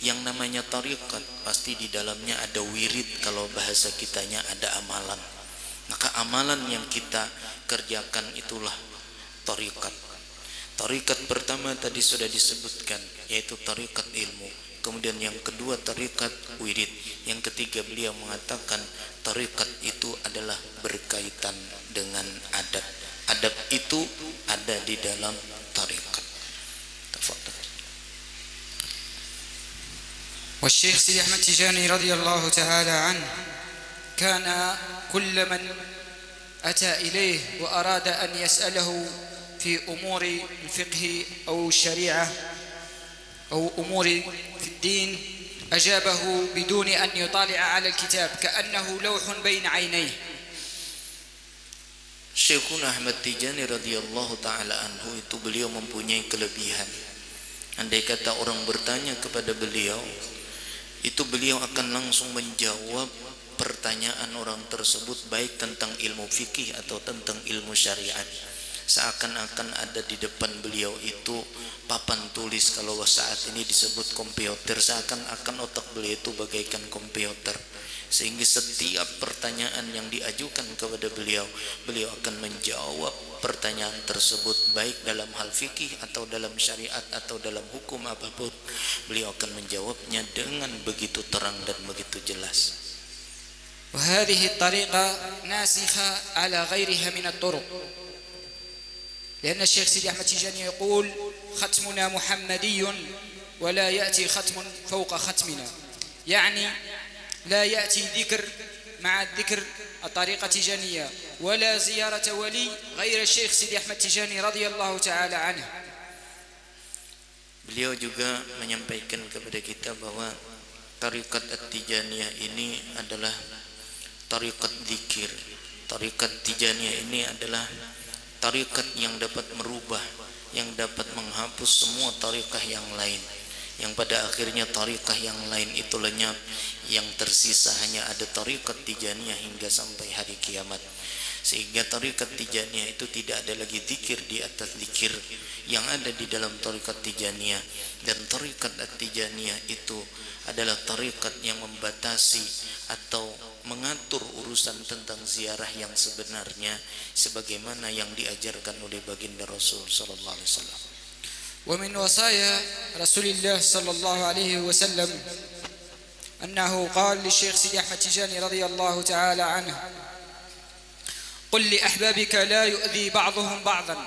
Yang namanya tariqat pasti di dalamnya ada wirid, kalau bahasa kitanya ada amalan. Maka amalan yang kita kerjakan itulah tariqat. Tariqat pertama tadi sudah disebutkan, yaitu tariqat ilmu. Kemudian yang kedua tariqat wirid. Yang ketiga beliau mengatakan tariqat itu adalah berkaitan dengan adab. Adab itu ada di dalam tariqat. Tafadhal. والشيخ سيدي أحمد تيجاني رضي الله تعالى عنه كان كل من أتى إليه وأراد أن يسأله في أمور الفقه أو الشريعة أو أمور في الدين أجابه بدون أن يطالع على الكتاب كأنه لوح بين عينيه. Syekhuna Ahmad Tijani radhiyallahu taala anhu itu beliau mempunyai kelebihan. Andai kata orang bertanya kepada beliau, itu beliau akan langsung menjawab pertanyaan orang tersebut, baik tentang ilmu fikih atau tentang ilmu syariat. Seakan-akan ada di depan beliau itu papan tulis, kalau saat ini disebut komputer, seakan-akan otak beliau itu bagaikan komputer, sehingga setiap pertanyaan yang diajukan kepada beliau, beliau akan menjawab pertanyaan tersebut, baik dalam hal fikih atau dalam syariat atau dalam hukum apapun, beliau akan menjawabnya dengan begitu terang dan begitu jelas. وهذه الطريقة ناسخة على غيرها من الطرق، لأن الشيخ سيدي أحمد تيجاني يقول ختمنا محمدي ولا يأتي ختم فوق ختمنا، يعني لا يأتي ذكر مع الذكر الطريقة التيجانية ولا زيارة ولي غير الشيخ سيدي أحمد تيجاني رضي الله تعالى عنه. Beliau juga menyampaikan kepada kita bahwa tariqat At-Tijaniyah ini adalah tariqat zikir. Tariqat Tijaniyah ini adalah tariqat yang dapat merubah, yang dapat menghapus semua tariqah yang lain, yang pada akhirnya tariqah yang lain itu lenyap, yang tersisa hanya ada tariqat Tijaniyah hingga sampai hari kiamat. Sehingga tariqat Tijaniyah itu tidak ada lagi zikir di atas zikir yang ada di dalam tariqat Tijaniyah. Dan tariqat At-Tijaniyah itu adalah tariqat yang membatasi atau mengatur urusan tentang ziarah yang sebenarnya sebagaimana yang diajarkan oleh baginda Rasul sallallahu alaihi wasallam. ومن وصايا رسول الله صلى الله عليه وسلم أنه قال للشيخ سيدي أحمد تيجاني رضي الله تعالى عنه: قل لأحبابك لا يؤذي بعضهم بعضا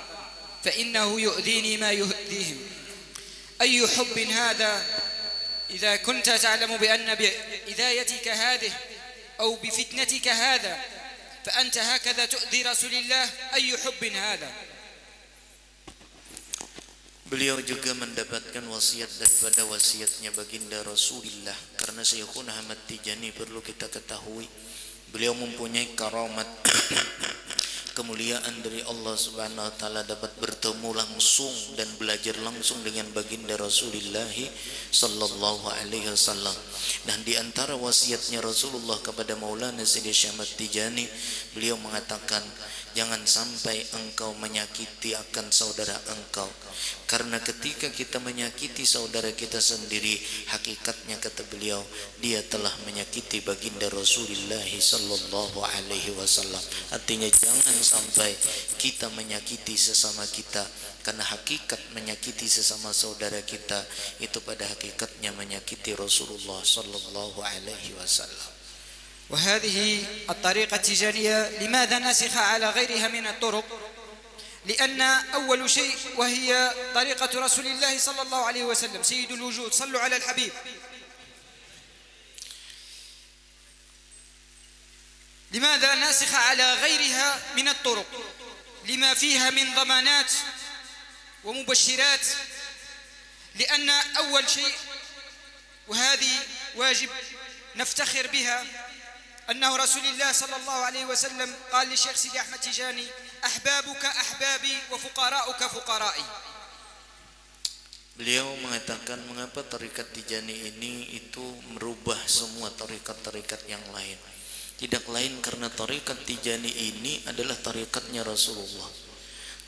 فإنه يؤذيني ما يؤذيهم. أي حب هذا إذا كنت تعلم بأن بإذايتك هذه أو بفتنتك هذا فأنت هكذا تؤذي رسول الله، أي حب هذا؟ Beliau juga mendapatkan wasiat daripada wasiatnya baginda Rasulullah. Karena Syekhuna Ahmad Tijani perlu kita ketahui, beliau mempunyai karamat kemuliaan dari Allah Subhanahu wa taala, dapat bertemu langsung dan belajar langsung dengan baginda Rasulullah sallallahu alaihi wasallam. Dan di antara wasiatnya Rasulullah kepada Maulana Sayyidi Ahmad Tijani, beliau mengatakan, jangan sampai engkau menyakiti akan saudara engkau, karena ketika kita menyakiti saudara kita sendiri, hakikatnya kata beliau, dia telah menyakiti baginda Rasulullah sallallahu alaihi wasallam. Artinya jangan sampai kita menyakiti sesama kita, karena hakikat menyakiti sesama saudara kita itu pada hakikatnya menyakiti Rasulullah sallallahu alaihi wasallam. وهذه الطريقة التيجانية لماذا ناسخة على غيرها من الطرق؟ لأن أول شيء وهي طريقة رسول الله صلى الله عليه وسلم سيد الوجود، صلوا على الحبيب. لماذا ناسخة على غيرها من الطرق؟ لما فيها من ضمانات ومبشرات. لأن أول شيء، وهذه واجب نفتخر بها، أنه رسول الله صلى الله عليه وسلم قال للشيخ سيدي أحمد تيجاني: أحبابك أحبابي وفقراؤك فقرائي. Beliau mengatakan mengapa tarikat Tijani ini itu merubah semua tarikat-tarikat yang lain. Tidak lain karena tarikat Tijani ini adalah tarikatnya Rasulullah.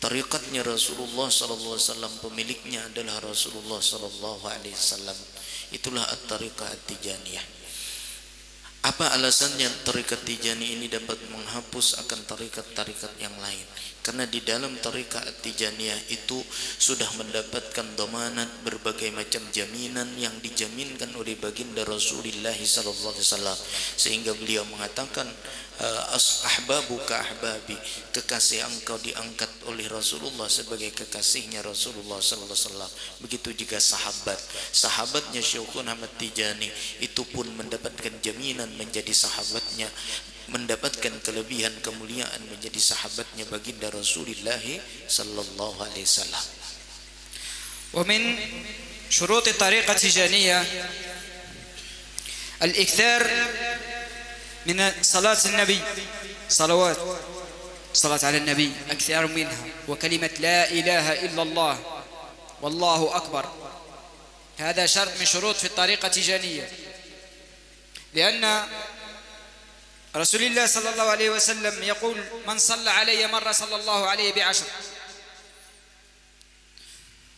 Tarikatnya Rasulullah sallallahu alaihi wasallam, pemiliknya adalah Rasulullah sallallahu alaihi wasallam. Itulah at-tariqah at-Tijaniyah. Apa alasannya tarikat Tijani ini dapat menghapus akan tarikat-tarikat yang lain? Karena di dalam tarikat At-Tijaniyah itu sudah mendapatkan domanat, berbagai macam jaminan yang dijaminkan oleh baginda Rasulullah sallallahu alaihi wasallam, sehingga beliau mengatakan ahbabuka ahbabi, kekasih engkau diangkat oleh Rasulullah sebagai kekasihnya Rasulullah sallallahu alaihi wasallam. Begitu juga sahabatnya Syaikhun Ahmad Tijani itu pun mendapatkan jaminan menjadi sahabatnya, mendapatkan kelebihan kemuliaan menjadi sahabatnya baginda Rasulullah sallallahu alaihi wasallam. ومن شروط الطريقة التيجانية الإكثار من صلاة النبي، صلاة على النبي أكثر منها، وكلمة لا إله إلا الله والله أكبر. هذا شرط من شروط في الطريقة التيجانية، لأن رسول الله صلى الله عليه وسلم يقول: من صلى علي مرة صلى الله عليه ب10.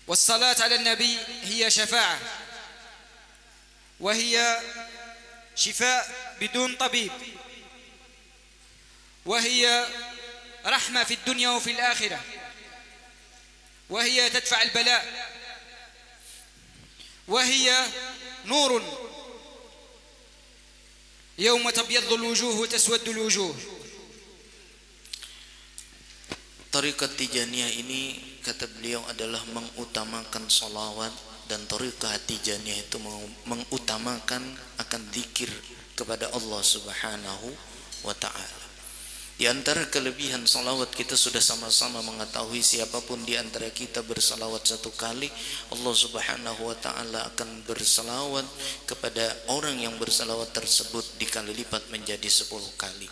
والصلاة على النبي هي شفاعة، وهي شفاء بدون طبيب، وهي رحمة في الدنيا وفي الآخرة، وهي تدفع البلاء، وهي نور يوم تبيض الوجوه وتسود الوجوه. Tarikat Tijaniyah ini, kata beliau, adalah mengutamakan salawat, dan tarikat Tijaniyah itu mengutamakan akan zikir kepada Allah Subhanahu wa ta'ala. Di antara kelebihan salawat, kita sudah sama-sama mengetahui siapapun di antara kita bersalawat satu kali, Allah Subhanahu wa ta'ala akan bersalawat kepada orang yang bersalawat tersebut dikali lipat menjadi 10 kali.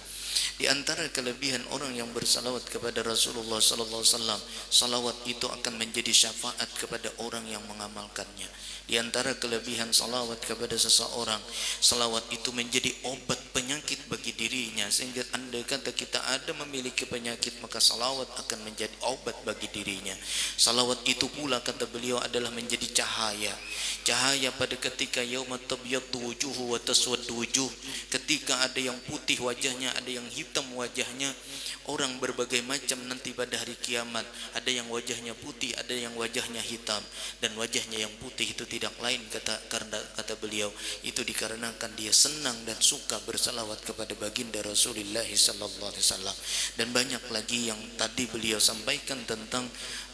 Di antara kelebihan orang yang bersalawat kepada Rasulullah sallallahu alaihi wasallam, salawat itu akan menjadi syafaat kepada orang yang mengamalkannya. Di antara kelebihan salawat kepada seseorang, salawat itu menjadi obat penyakit bagi dirinya, sehingga andai kata kita ada memiliki penyakit, maka salawat akan menjadi obat bagi dirinya. Salawat itu pula, kata beliau, adalah menjadi cahaya pada ketika yauma tabyaddu wujuhu wa taswaddu wujuh, ketika ada yang putih wajahnya, ada yang hitam wajahnya. Orang berbagai macam nanti pada hari kiamat, ada yang wajahnya putih, ada yang wajahnya hitam, dan wajahnya yang putih itu tidak lain, kata beliau, itu dikarenakan dia senang dan suka bersalawat kepada baginda Rasulullah sallallahu alaihi wasallam. Dan banyak lagi yang tadi beliau sampaikan tentang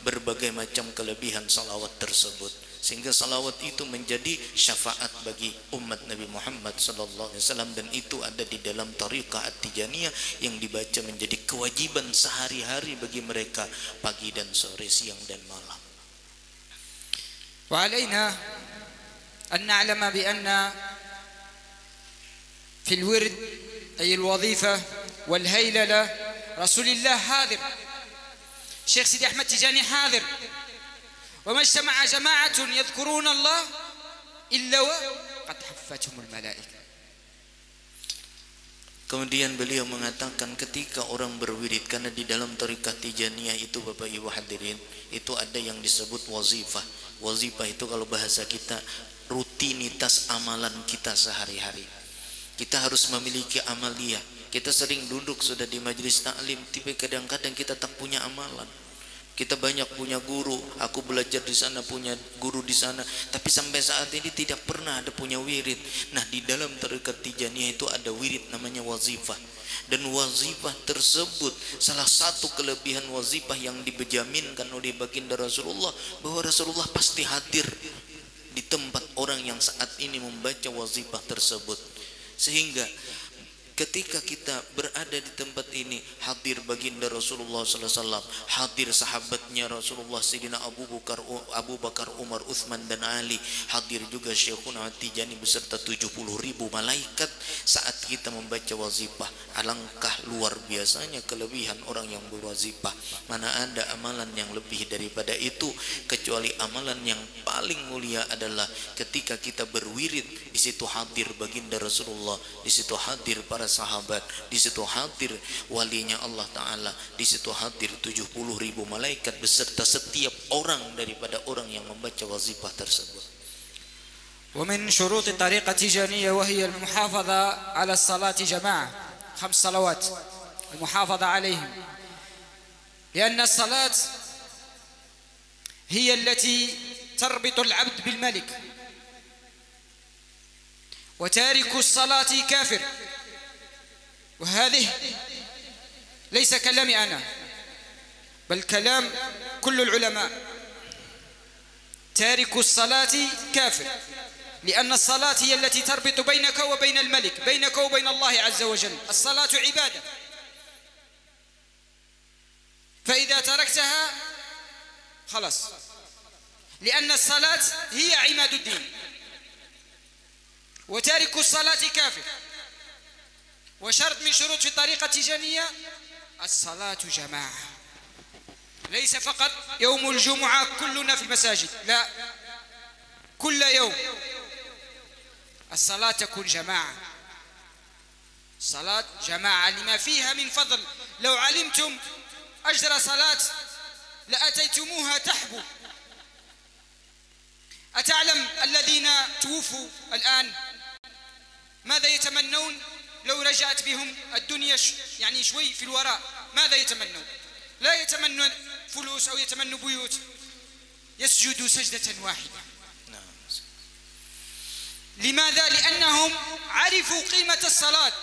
berbagai macam kelebihan salawat tersebut, sehingga salawat itu menjadi syafaat bagi umat Nabi Muhammad sallallahu alaihi wasallam, dan itu ada di dalam tariqah At-Tijaniyah yang dibaca menjadi kewajiban sehari-hari bagi mereka, pagi dan sore, siang dan malam. وعلينا أن نعلم بأن في الورد أي الوظيفة والهيللة رسول الله حاضر، الشيخ سيدي أحمد تيجاني حاضر، وما اجتمع جماعة يذكرون الله إلا وقد حفتهم الملائكة. Kemudian beliau mengatakan ketika orang berwirid, karena di dalam tarikat Tijaniyah itu Bapak Ibu hadirin, itu ada yang disebut wazifah. Wazifah itu kalau bahasa kita rutinitas amalan kita sehari-hari. Kita harus memiliki amaliyah. Kita sering duduk sudah di majelis taklim, tapi kadang-kadang kita tak punya amalan. Kita banyak punya guru, aku belajar di sana, punya guru di sana, tapi sampai saat ini tidak pernah ada punya wirid. Nah, di dalam tarikat Tijaniyah itu ada wirid namanya wazifah. Dan wazifah tersebut, salah satu kelebihan wazifah yang dijaminkan oleh baginda Rasulullah, bahwa Rasulullah pasti hadir di tempat orang yang saat ini membaca wazifah tersebut. Sehingga Ketika kita berada di tempat ini, hadir baginda Rasulullah sallallahu alaihi wasallam, hadir sahabatnya Rasulullah Sayyidina Abu Bakar, Umar, Uthman dan Ali, hadir juga Syekhuna At-Tijani beserta 70.000 malaikat saat kita membaca wazifah. Alangkah luar biasanya kelebihan orang yang berwazifah. Mana ada amalan yang lebih daripada itu, kecuali amalan yang paling mulia adalah ketika kita berwirid. Di situ hadir baginda Rasulullah, di situ hadir para sahabat, di situ hadir walinya Allah Ta'ala, di situ hadir 70.000 malaikat beserta setiap orang daripada orang yang membaca wazifah tersebut. ومن شروط الطريقة التيجانية وهي المحافظة على الصلاة جماعة 5 صلوات المحافظة عليهم لأن الصلاة هي التي تربط العبد بالملك وتارك الصلاة كافر وهذه ليس كلامي أنا بل كلام كل العلماء تارك الصلاة كافر لأن الصلاة هي التي تربط بينك وبين الملك بينك وبين الله عز وجل الصلاة عبادة فإذا تركتها خلاص لأن الصلاة هي عماد الدين وتارك الصلاة كافر وشرط من شروط في الطريقة التيجانية الصلاة جماعة ليس فقط يوم الجمعة كلنا في المساجد لا كل يوم الصلاة تكون جماعة صلاة جماعة لما فيها من فضل لو علمتم أجر صلاة لأتيتموها تحبوا أتعلم الذين توفوا الآن ماذا يتمنون لو رجعت بهم الدنيا يعني شوي في الوراء ماذا يتمنون لا يتمنون فلوس أو يتمنوا بيوت يسجدوا سجدة واحدة لماذا؟ لأنهم عرفوا قيمة الصلاة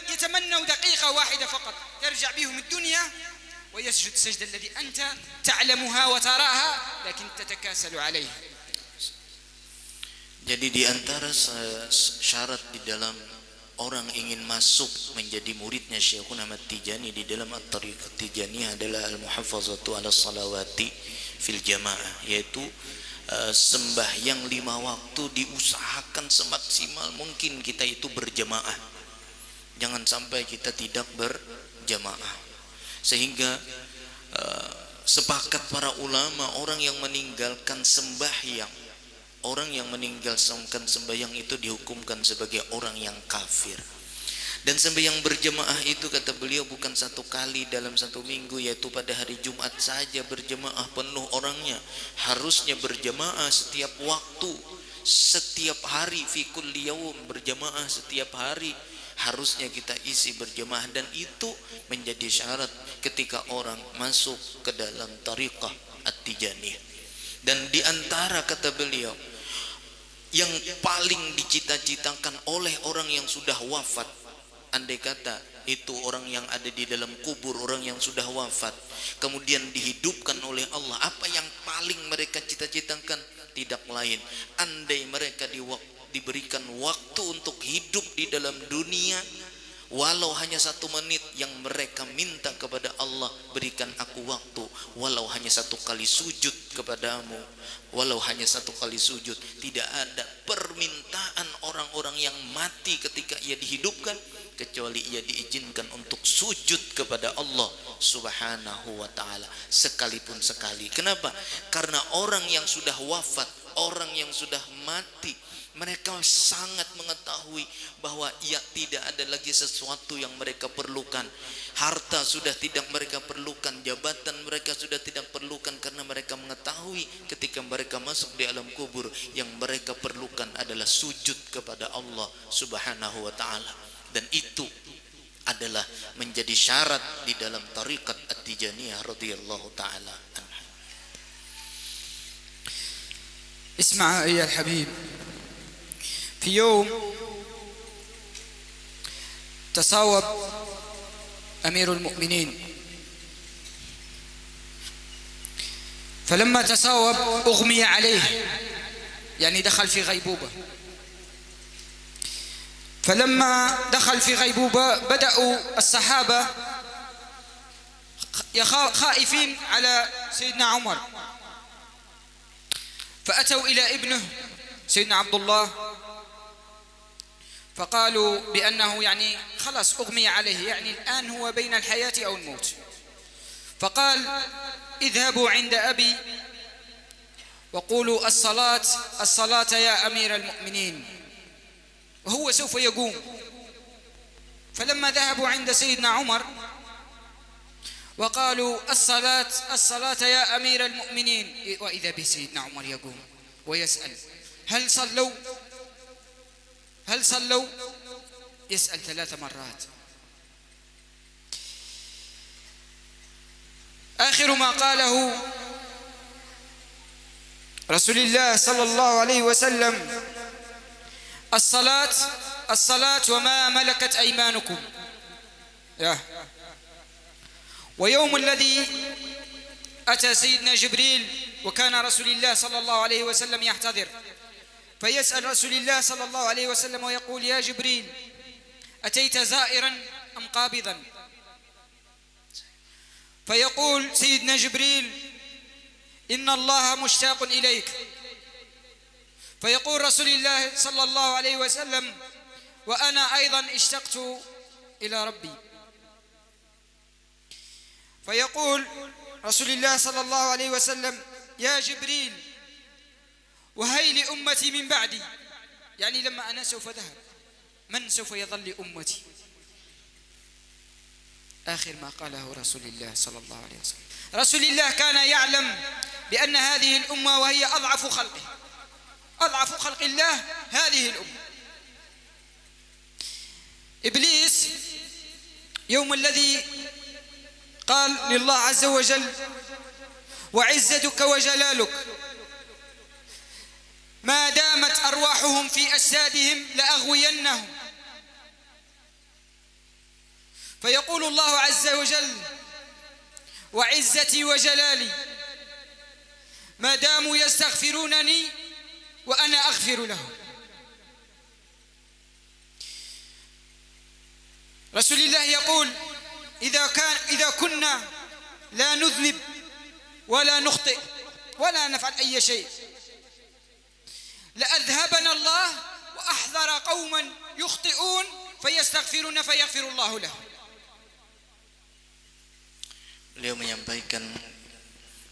يتمنوا دقيقة واحدة فقط ترجع بهم الدنيا ويسجد سجدة الذي أنت تعلمها وتراها لكن تتكاسل عليها. Jadi di antara syarat di dalam orang ingin masuk menjadi muridnya Syekhuna At-Tijani di dalam At-Tariqah Tijaniyah adalah al-muhafazatu ala salawati fil jamaah, yaitu sembahyang 5 waktu diusahakan semaksimal mungkin kita itu berjamaah. Jangan sampai kita tidak berjamaah. Sehingga sepakat para ulama, orang yang meninggalkan sembahyang, orang yang meninggalkan sembahyang itu dihukumkan sebagai orang yang kafir. Dan sembahyang berjemaah itu kata beliau bukan 1 kali dalam 1 minggu, yaitu pada hari Jumat saja berjemaah penuh orangnya. Harusnya berjemaah setiap waktu, setiap hari, fi kulli yaum, berjemaah setiap hari. Harusnya kita isi berjemaah, dan itu menjadi syarat ketika orang masuk ke dalam tariqah At-Tijaniyah. Dan di antara kata beliau yang paling dicita-citakan oleh orang yang sudah wafat, andai kata itu orang yang ada di dalam kubur, orang yang sudah wafat kemudian dihidupkan oleh Allah, apa yang paling mereka cita-citakan? Tidak lain, andai mereka diberikan waktu untuk hidup di dalam dunia, walau hanya 1 menit, yang mereka minta kepada Allah, berikan aku waktu walau hanya 1 kali sujud kepadamu, walau hanya 1 kali sujud. Tidak ada permintaan orang-orang yang mati ketika ia dihidupkan kecuali ia diizinkan untuk sujud kepada Allah Subhanahu wa ta'ala sekalipun sekali. Kenapa? Karena orang yang sudah wafat, orang yang sudah mati, mereka sangat mengetahui bahwa ia tidak ada lagi sesuatu yang mereka perlukan. Harta sudah tidak mereka perlukan, jabatan mereka sudah tidak perlukan, karena mereka mengetahui ketika mereka masuk di alam kubur yang mereka perlukan adalah sujud kepada Allah Subhanahu wa ta'ala. Dan itu adalah menjadi syarat di dalam tariqat At-Tijaniyah radhiyallahu ta'ala anha. اسمع أيها الحبيب، في يوم تصاوب أمير المؤمنين، فلما تصاوب أغمي عليه، يعني دخل في غيبوبة. فلما دخل في غيبوبة بدأوا الصحابة خائفين على سيدنا عمر، فأتوا إلى ابنه سيدنا عبد الله فقالوا بأنه يعني خلاص أغمي عليه، يعني الآن هو بين الحياة أو الموت. فقال اذهبوا عند أبي وقولوا الصلاة الصلاة يا أمير المؤمنين، وهو سوف يقوم. فلما ذهبوا عند سيدنا عمر وقالوا الصلاة الصلاة يا أمير المؤمنين، وإذا بسيدنا عمر يقوم ويسأل هل صلوا؟ هل صلوا؟ يسأل 3 مرات. آخر ما قاله رسول الله صلى الله عليه وسلم الصلاة الصلاة وما ملكت أيمانكم. ويوم الذي أتى سيدنا جبريل وكان رسول الله صلى الله عليه وسلم يحتضر، فيسأل رسول الله صلى الله عليه وسلم ويقول يا جبريل أتيت زائرا أم قابضا؟ فيقول سيدنا جبريل إن الله مشتاق إليك. فيقول رسول الله صلى الله عليه وسلم وأنا أيضا اشتقت إلى ربي. فيقول رسول الله صلى الله عليه وسلم يا جبريل وهي لأمتي من بعدي، يعني لما أنا سوف ذهب من سوف يظل لأمتي؟ آخر ما قاله رسول الله صلى الله عليه وسلم. رسول الله كان يعلم بأن هذه الأمة وهي أضعف خلقه، أضعف خلق الله هذه الأمة. إبليس يوم الذي قال لله عز وجل وعزتك وجلالك ما دامت أرواحهم في أجسادهم لأغوينهم، فيقول الله عز وجل وعزتي وجلالي ما داموا يستغفرونني وأنا أغفر لهم. رسول الله يقول إذا كنا لا نذنب ولا نخطئ ولا نفعل أي شيء لأذهبنا الله وأحذر قوما يخطئون فيستغفرون فيغفر الله لهم. Beliau menyampaikan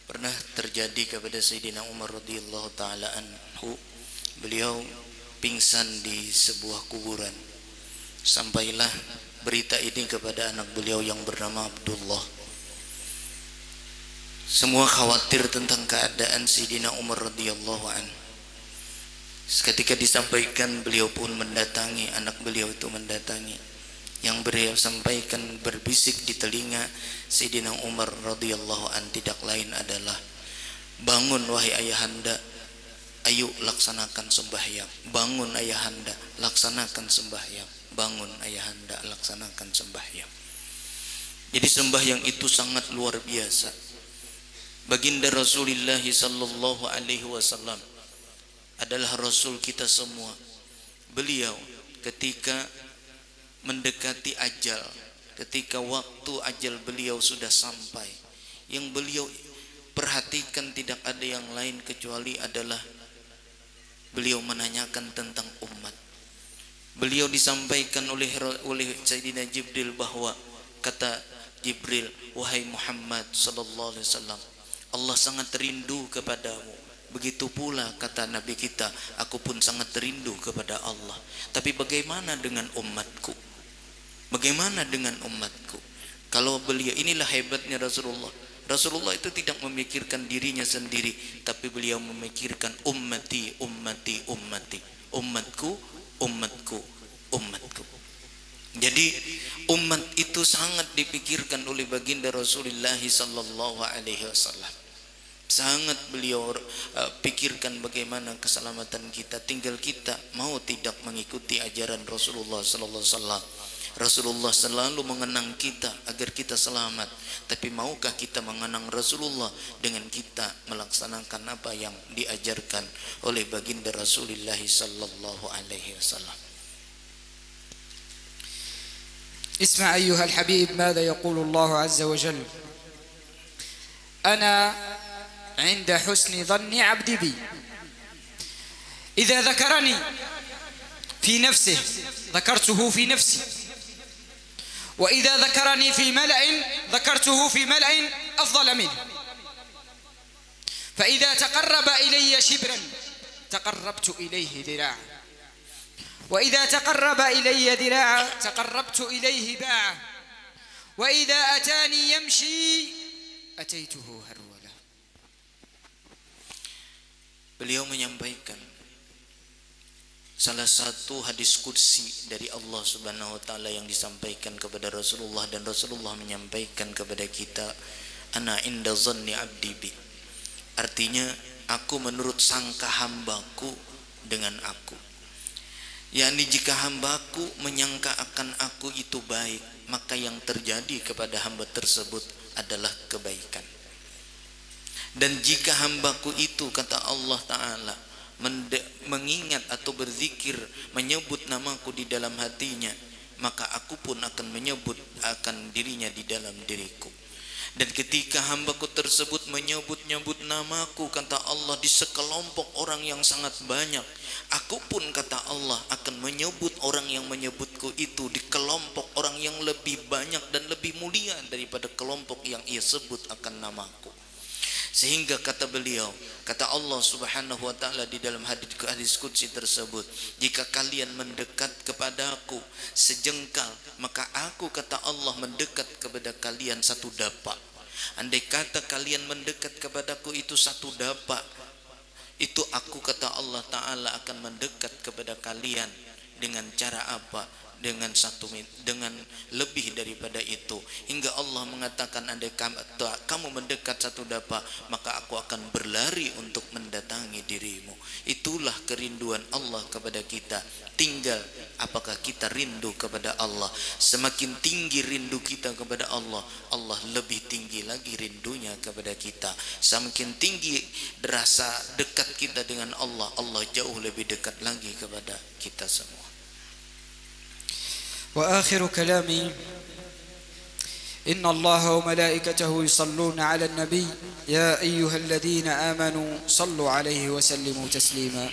pernah terjadi kepada Sayyidina Umar radhiyallahu taala anhu, beliau pingsan di sebuah kuburan. Sampailah berita ini kepada anak beliau yang bernama Abdullah. Semua khawatir tentang keadaan Sayyidina Umar radhiyallahu anhu. Ketika disampaikan, beliau pun mendatangi, anak beliau itu mendatangi. Yang beliau sampaikan berbisik di telinga Sayyidina Umar radhiyallahu an tidak lain adalah bangun wahai ayahanda, ayo laksanakan sembahyang. Bangun ayahanda, laksanakan sembahyang. Bangun ayahanda, laksanakan sembahyang. Jadi sembahyang itu sangat luar biasa. Baginda Rasulullah sallallahu alaihi wasallam adalah Rasul kita semua. Beliau ketika mendekati ajal, ketika waktu ajal beliau sudah sampai, yang beliau perhatikan tidak ada yang lain kecuali adalah beliau menanyakan tentang umat. Beliau disampaikan oleh Sayyidina Jibril bahwa kata Jibril, wahai Muhammad sallallahu alaihi wasallam, Allah sangat rindu kepadamu. Begitu pula kata Nabi kita, aku pun sangat rindu kepada Allah. Tapi bagaimana dengan umatku? Bagaimana dengan umatku? Kalau beliau, inilah hebatnya Rasulullah. Rasulullah itu tidak memikirkan dirinya sendiri, tapi beliau memikirkan ummati, ummati, ummati. Umatku, umatku, umatku. Jadi umat itu sangat dipikirkan oleh baginda Rasulullah sallallahu alaihi wasallam. Sangat beliau pikirkan bagaimana keselamatan kita. Tinggal kita mau tidak mengikuti ajaran Rasulullah sallallahu alaihi wasallam. Rasulullah selalu mengenang kita agar kita selamat. Tapi maukah kita mengenang Rasulullah dengan kita melaksanakan apa yang diajarkan oleh baginda Rasulullah sallallahu alaihi wasallam? اسمع أيها الحبيب ماذا يقول الله عز وجل: أنا عند حسن ظن عبدي بي، إذا ذكرني في نفسه ذكرته في نفسي، وإذا ذكرني في ملأ ذكرته في ملأ أفضل منه، فإذا تقرب إلي شبرا تقربت إليه ذراعا، وإذا تقرب إلي ذراعا تقربت إليه باعا، وإذا أتاني يمشي أتيته هرولا. Beliau menyampaikan salah satu hadis qudsi dari Allah Subhanahu wa taala yang disampaikan kepada Rasulullah, dan Rasulullah menyampaikan kepada kita, ana inda zanni abdi bi. Artinya, aku menurut sangka hambaku dengan aku. yakni jika hambaku menyangka akan aku itu baik, maka yang terjadi kepada hamba tersebut adalah kebaikan. Dan jika hambaku itu, kata Allah Ta'ala, mengingat atau berzikir, menyebut namaku di dalam hatinya, maka aku pun akan menyebut akan dirinya di dalam diriku. Dan ketika hambaku tersebut menyebut-nyebut namaku, kata Allah, di sekelompok orang yang sangat banyak, aku pun, kata Allah, akan menyebut orang yang menyebutku itu di kelompok orang yang lebih banyak dan lebih mulia daripada kelompok yang ia sebut akan namaku. Sehingga kata beliau, kata Allah Subhanahu wa taala di dalam hadis qudsi tersebut, jika kalian mendekat kepadaku sejengkal, maka aku, kata Allah, mendekat kepada kalian satu dapak. Andai kata kalian mendekat kepadaku itu satu dapak, itu aku, kata Allah Ta'ala, akan mendekat kepada kalian dengan cara apa? Dengan lebih daripada itu, hingga Allah mengatakan, andai kamu mendekat satu dapak, maka aku akan berlari untuk mendatangi dirimu. Itulah kerinduan Allah kepada kita. Tinggal apakah kita rindu kepada Allah. Semakin tinggi rindu kita kepada Allah, Allah lebih tinggi lagi rindunya kepada kita. Semakin tinggi rasa dekat kita dengan Allah, Allah jauh lebih dekat lagi kepada kita semua. وآخر كلامي: إن الله وملائكته يصلون على النبي يا أيها الذين آمنوا صلوا عليه وسلموا تسليما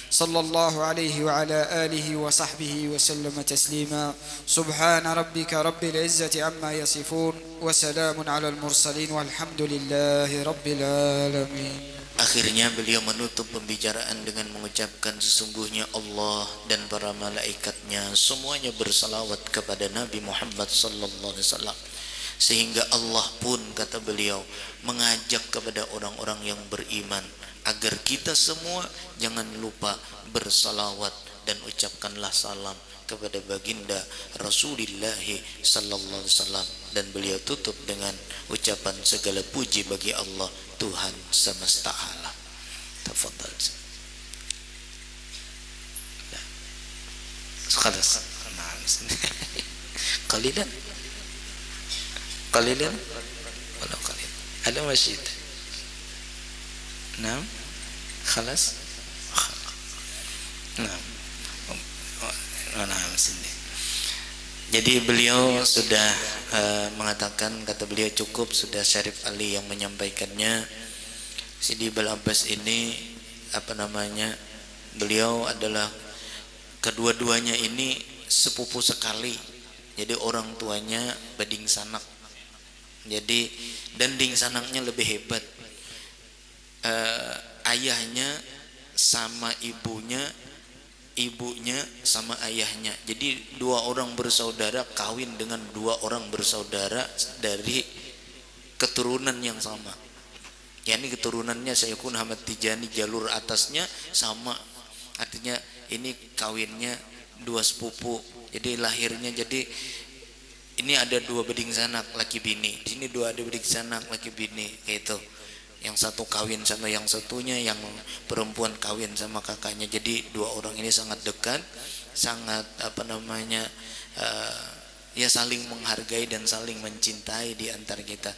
صلى الله عليه وعلى آله وصحبه وسلم تسليما سبحان ربك رب العزة عما يصفون وسلام على المرسلين والحمد لله رب العالمين. Akhirnya beliau menutup pembicaraan dengan mengucapkan, sesungguhnya Allah dan para malaikatnya semuanya bersalawat kepada Nabi Muhammad sallallahu alaihi wasallam. Sehingga Allah pun, kata beliau, mengajak kepada orang-orang yang beriman agar kita semua jangan lupa bersalawat dan ucapkanlah salam kepada baginda Rasulullah sallallahu alaihi wasallam. Dan beliau tutup dengan ucapan, segala puji bagi Allah, Tuhan semesta alam. Tafadhal. Khalas. Qalilan. Qalilan. Walau qalil. Ada masjid. Naam. Khalas. Naam. Naam sini. Jadi beliau sudah mengatakan, kata beliau, cukup sudah Syarif Ali yang menyampaikannya. Sidi Balabas ini beliau adalah kedua-duanya ini sepupu sekali. Jadi orang tuanya bading sanak. Jadi dan ding sanaknya lebih hebat. Ayahnya sama ibunya sama ayahnya. Jadi dua orang bersaudara kawin dengan dua orang bersaudara dari keturunan yang sama. Yani keturunannya Sayyidun Ahmad Tijani, jalur atasnya sama. Artinya ini kawinnya dua sepupu. Jadi lahirnya, jadi ini ada dua beding sanak laki bini. Di sini dua ada beding sanak laki bini, gitu. Yang satu kawin sama yang satunya, yang perempuan kawin sama kakaknya. Jadi dua orang ini sangat dekat, sangat ya saling menghargai dan saling mencintai di antara kita.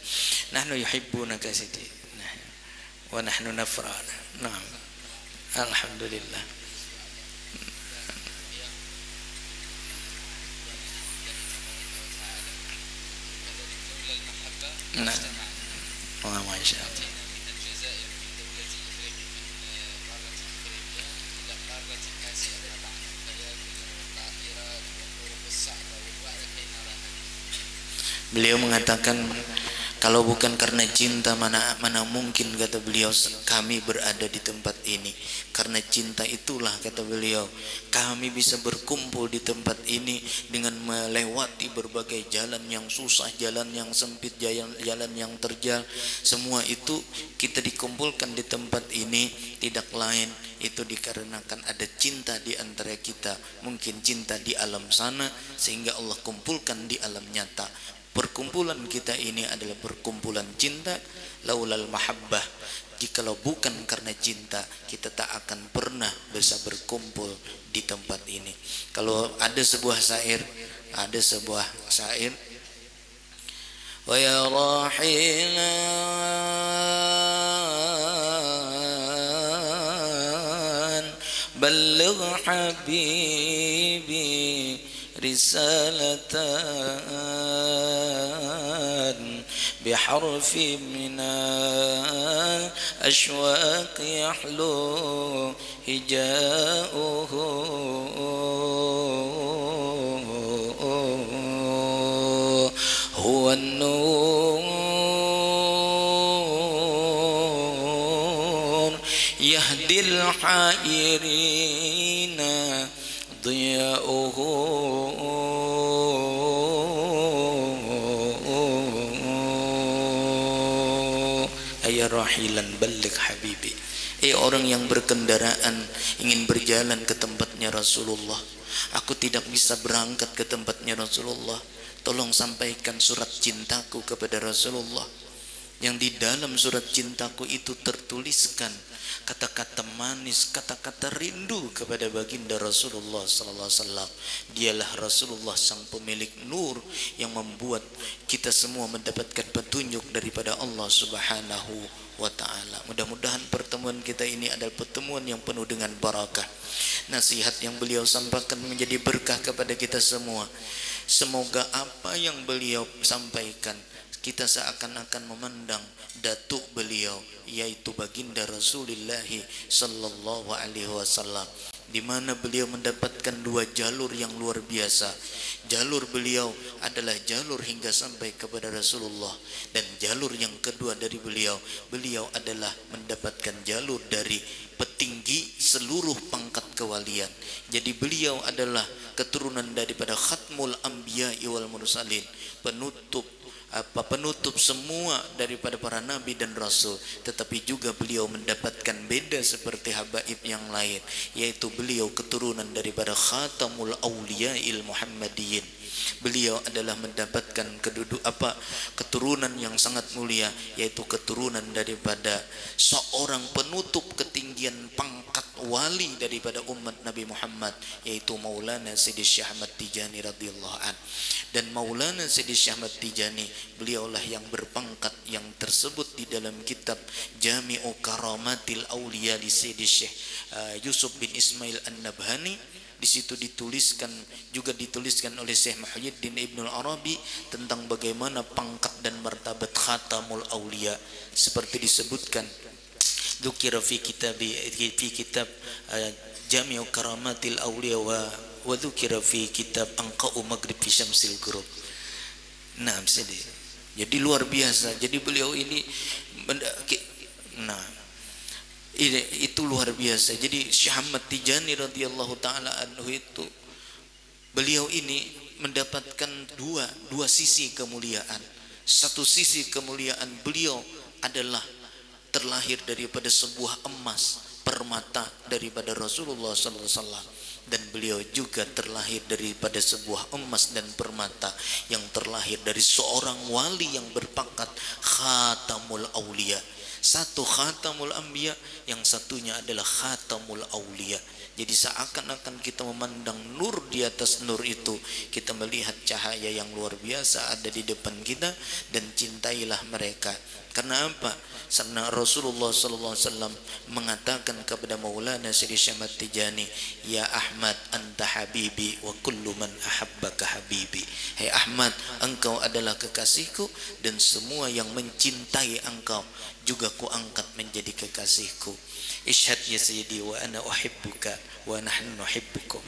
Nahnu yuhibbunaka sidi, wa nahnu nafrana. Naam. Alhamdulillah. Nah, oh, masya Allah. Beliau mengatakan, kalau bukan karena cinta mana mungkin, kata beliau, kami berada di tempat ini. Karena cinta itulah, kata beliau, kami bisa berkumpul di tempat ini dengan melewati berbagai jalan yang susah, jalan yang sempit, jalan yang terjal. Semua itu kita dikumpulkan di tempat ini tidak lain itu dikarenakan ada cinta di antara kita. Mungkin cinta di alam sana sehingga Allah kumpulkan di alam nyata. Perkumpulan kita ini adalah perkumpulan cinta. Laulal mahabbah, jikalau bukan karena cinta, kita tak akan pernah bisa berkumpul di tempat ini. Kalau ada sebuah syair, wa ya rahilan balligh habibi risalatan بحرف من الأشواق يحلو هجاؤه هو النور يهدي الحائرين ضياؤه rahilan balik habibi. Orang yang berkendaraan ingin berjalan ke tempatnya Rasulullah, aku tidak bisa berangkat ke tempatnya Rasulullah, tolong sampaikan surat cintaku kepada Rasulullah. Yang di dalam surat cintaku itu tertuliskan kata-kata manis, kata-kata rindu kepada baginda Rasulullah sallallahu alaihi wasallam. Dialah Rasulullah sang pemilik nur yang membuat kita semua mendapatkan petunjuk daripada Allah Subhanahu wa taala. Mudah-mudahan pertemuan kita ini adalah pertemuan yang penuh dengan barakah. Nasihat yang beliau sampaikan menjadi berkah kepada kita semua. Semoga apa yang beliau sampaikan kita seakan-akan memandang datuk beliau, yaitu baginda Rasulullah sallallahu alaihi wasallam, di mana beliau mendapatkan dua jalur yang luar biasa. Jalur beliau adalah jalur hingga sampai kepada Rasulullah, dan jalur yang kedua dari beliau adalah mendapatkan jalur dari petinggi seluruh pangkat kewalian. Jadi beliau adalah keturunan daripada khatmul anbiya wal mursalin, penutup semua daripada para nabi dan rasul. Tetapi juga beliau mendapatkan beda seperti habaib yang lain, yaitu beliau keturunan daripada khatamul awliya'il muhammadiyin. Beliau adalah mendapatkan keturunan yang sangat mulia, yaitu keturunan daripada seorang penutup ketinggian pangkat wali daripada umat Nabi Muhammad, yaitu Maulana Sayyidi Syekh Ahmad Tijani radhiyallahu an. Dan Maulana Sayyidi Syekh Ahmad Tijani, beliaulah yang berpangkat yang tersebut di dalam kitab Jami'u Karamatil Auliya di Sayyidi Syekh Yusuf bin Ismail An-Nabhani. Di situ dituliskan oleh Syekh Muhyiddin Ibnul Arabi tentang bagaimana pangkat dan martabat khatamul auliya, seperti disebutkan dzukira fi kitab Jami'u Karamatil Auliya wa dzukira fi kitab Anqa'u Maghrib fi Syamsil Ghurub. Nah, jadi luar biasa. Jadi beliau ini itu luar biasa. Jadi Syekh Ahmad Tijani radhiyallahu taala anhu itu, beliau ini mendapatkan dua sisi kemuliaan. Satu sisi kemuliaan beliau adalah terlahir daripada sebuah emas permata daripada Rasulullah sallallahu alaihi wasallam, dan beliau juga terlahir daripada sebuah emas dan permata yang terlahir dari seorang wali yang berpangkat khatamul auliya. Satu khatamul anbiya, yang satunya adalah khatamul aulia. Jadi seakan-akan kita memandang nur di atas nur itu, kita melihat cahaya yang luar biasa ada di depan kita, dan cintailah mereka. Karena apa? Karena Rasulullah SAW mengatakan kepada Maulana Syekh Ahmad Tijani, ya Ahmad anta habibi wa kullu man ahabbaka habibi. Hai Ahmad, engkau adalah kekasihku, dan semua yang mencintai engkau juga ku angkat menjadi kekasihku. Ishhad ya sayyidi wa ana uhibbuka wa nahnu nuhibbukum.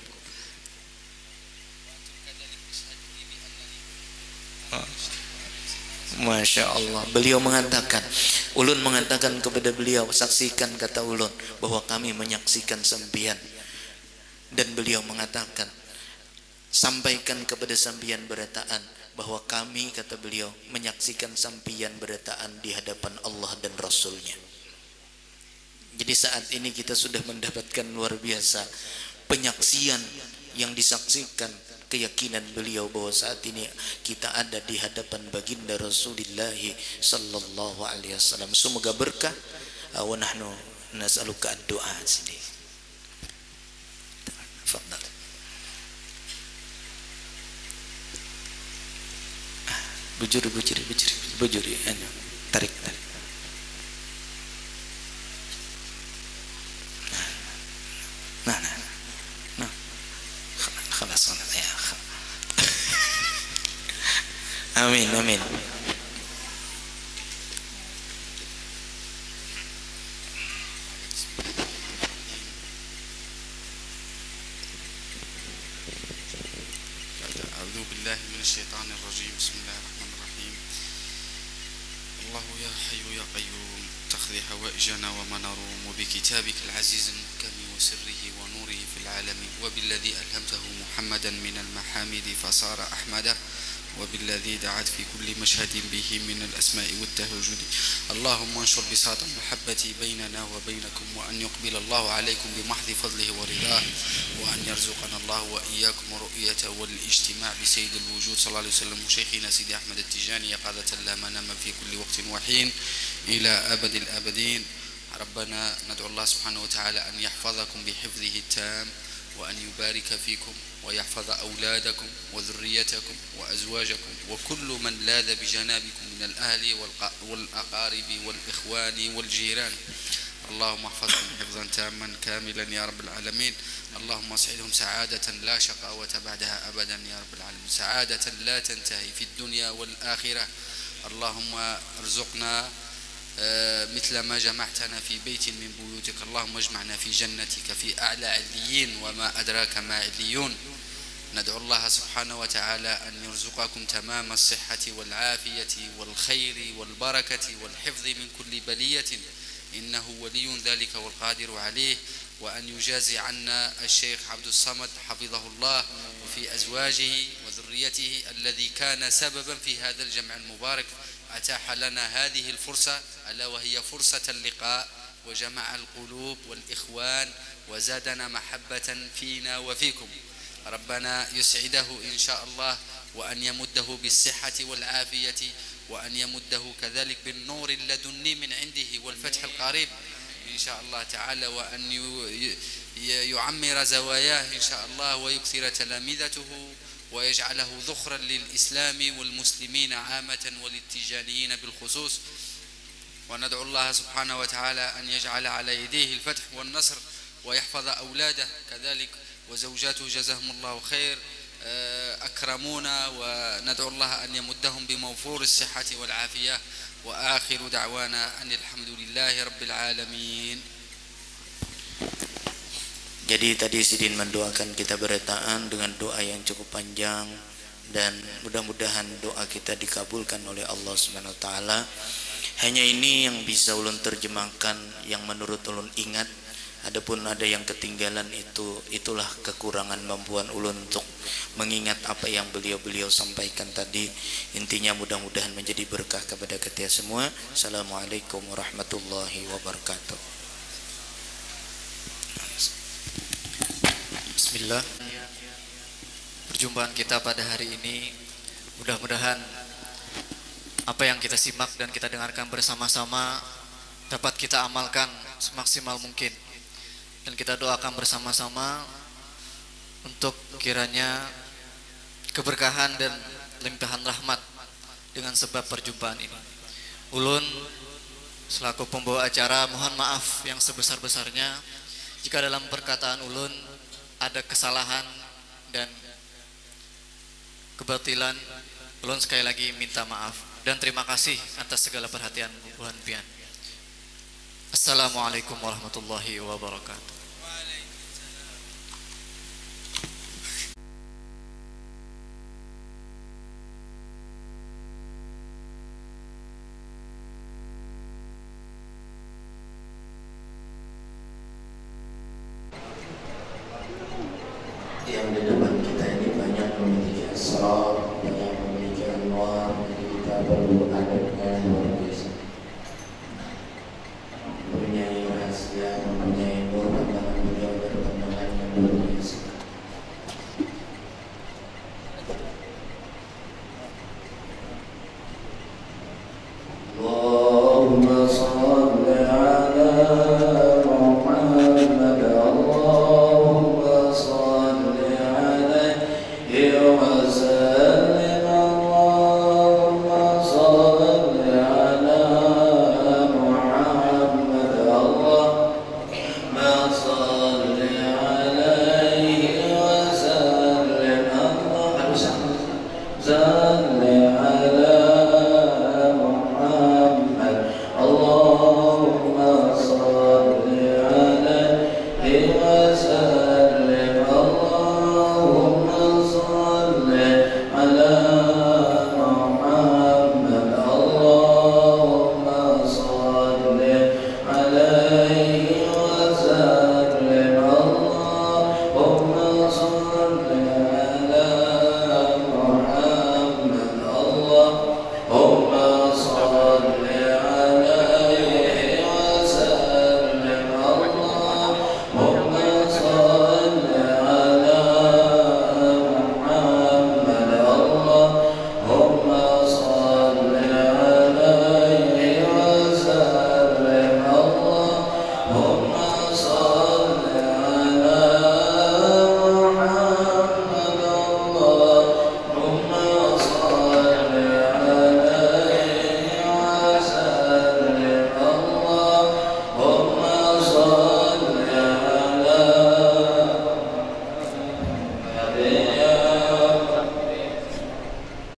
Masya Allah. Beliau mengatakan, ulun mengatakan kepada beliau, saksikan, kata ulun, bahwa kami menyaksikan sampian. Dan beliau mengatakan, sampaikan kepada sampian berataan bahwa kami, kata beliau, menyaksikan sampian berataan di hadapan Allah dan Rasulnya. Jadi saat ini kita sudah mendapatkan luar biasa penyaksian yang disaksikan, keyakinan beliau bahwa saat ini kita ada di hadapan baginda Rasulullah sallallahu alaihi wasallam. Semoga berkah. Wa nahnu nas'aluka ad-du'a. Sini. Tafadhal. Bujuri. Tarik. Nah. Khalas ya. Amin. أعوذ بالله من الشيطان الرجيم. بسم الله الرحمن الرحيم. الله يا حي يا قيوم تقضي حوائجنا وما نروم، وبكتابك العزيز المحكم وسره ونوره في العالم، وبالذي ألهمته محمدا من المحامد فصار أحمدا، وبالذي دعت في كل مشهد به من الأسماء والتهجد. اللهم انشر بساط المحبة بيننا وبينكم، وأن يقبل الله عليكم بمحض فضله ورضاه، وأن يرزقنا الله وإياكم رؤية والاجتماع بسيد الوجود صلى الله عليه وسلم وشيخنا سيدي أحمد التجاني يقظة لا منام في كل وقت وحين إلى أبد الآبدين. ربنا ندعو الله سبحانه وتعالى أن يحفظكم بحفظه التام، وأن يبارك فيكم ويحفظ أولادكم وذريتكم وأزواجكم وكل من لاذ بجنابكم من الأهل والأقارب والإخوان والجيران. اللهم احفظهم حفظا تاما كاملا يا رب العالمين. اللهم اسعدهم سعادة لا شقاوة بعدها أبدا يا رب العالمين، سعادة لا تنتهي في الدنيا والآخرة. اللهم ارزقنا مثل ما جمعتنا في بيت من بيوتك، اللهم اجمعنا في جنتك في أعلى عليين، وما أدراك ما عليون. ندعو الله سبحانه وتعالى أن يرزقكم تمام الصحة والعافية والخير والبركة والحفظ من كل بلية، إنه ولي ذلك والقادر عليه. وأن يجازي عنا الشيخ عبد الصمد حفظه الله وفي أزواجه وذريته الذي كان سببا في هذا الجمع المبارك، أتاح لنا هذه الفرصة، ألا وهي فرصة اللقاء، وجمع القلوب والإخوان وزادنا محبة فينا وفيكم. ربنا يسعده إن شاء الله، وأن يمده بالصحة والعافية، وأن يمده كذلك بالنور اللدني من عنده والفتح القريب إن شاء الله تعالى، وأن يعمر زواياه إن شاء الله، ويكثر تلامذته، ويجعله ذخرا للإسلام والمسلمين عامة وللتجانيين بالخصوص. وندعو الله سبحانه وتعالى أن يجعل على يديه الفتح والنصر، ويحفظ أولاده كذلك وزوجاته جزاهم الله خير، أكرمونا، وندعو الله أن يمدهم بموفور الصحة والعافية. وآخر دعوانا أن الحمد لله رب العالمين. Jadi tadi Sidin mendoakan kita berataan dengan doa yang cukup panjang, dan mudah-mudahan doa kita dikabulkan oleh Allah Subhanahu wa taala. Hanya ini yang bisa ulun terjemahkan yang menurut ulun ingat. Adapun ada yang ketinggalan, itulah kekurangan mampuan ulun untuk mengingat apa yang beliau sampaikan tadi. Intinya mudah-mudahan menjadi berkah kepada kita semua. Assalamualaikum warahmatullahi wabarakatuh. Bismillah. Perjumpaan kita pada hari ini mudah-mudahan apa yang kita simak dan kita dengarkan bersama-sama dapat kita amalkan semaksimal mungkin, dan kita doakan bersama-sama untuk kiranya keberkahan dan limpahan rahmat dengan sebab perjumpaan ini. Ulun selaku pembawa acara mohon maaf yang sebesar-besarnya jika dalam perkataan ulun ada kesalahan dan kebatilan. Ulun sekali lagi minta maaf dan terima kasih atas segala perhatian Tuhan pian. Assalamualaikum warahmatullahi wabarakatuh. Yang di depan kita ini banyak memiliki asrar, banyak memiliki anwar, jadi kita perlu adabnya luar biasa. Mempunyai rahasia, mempunyai nur pandangan beliau dan pandangan yang luar biasa. Allahumma salli ala Muhammad, Allahumma salli alaihi wa sallim, Allahumma salli ala Muhammad, Allahumma salli alaihi wa sallim, Allahumma salli ala Muhammad, Allahumma salli alaihi wa sallim, Allahumma salli ala Muhammad, Allahumma salli alaihi wa sallim, Allahumma salli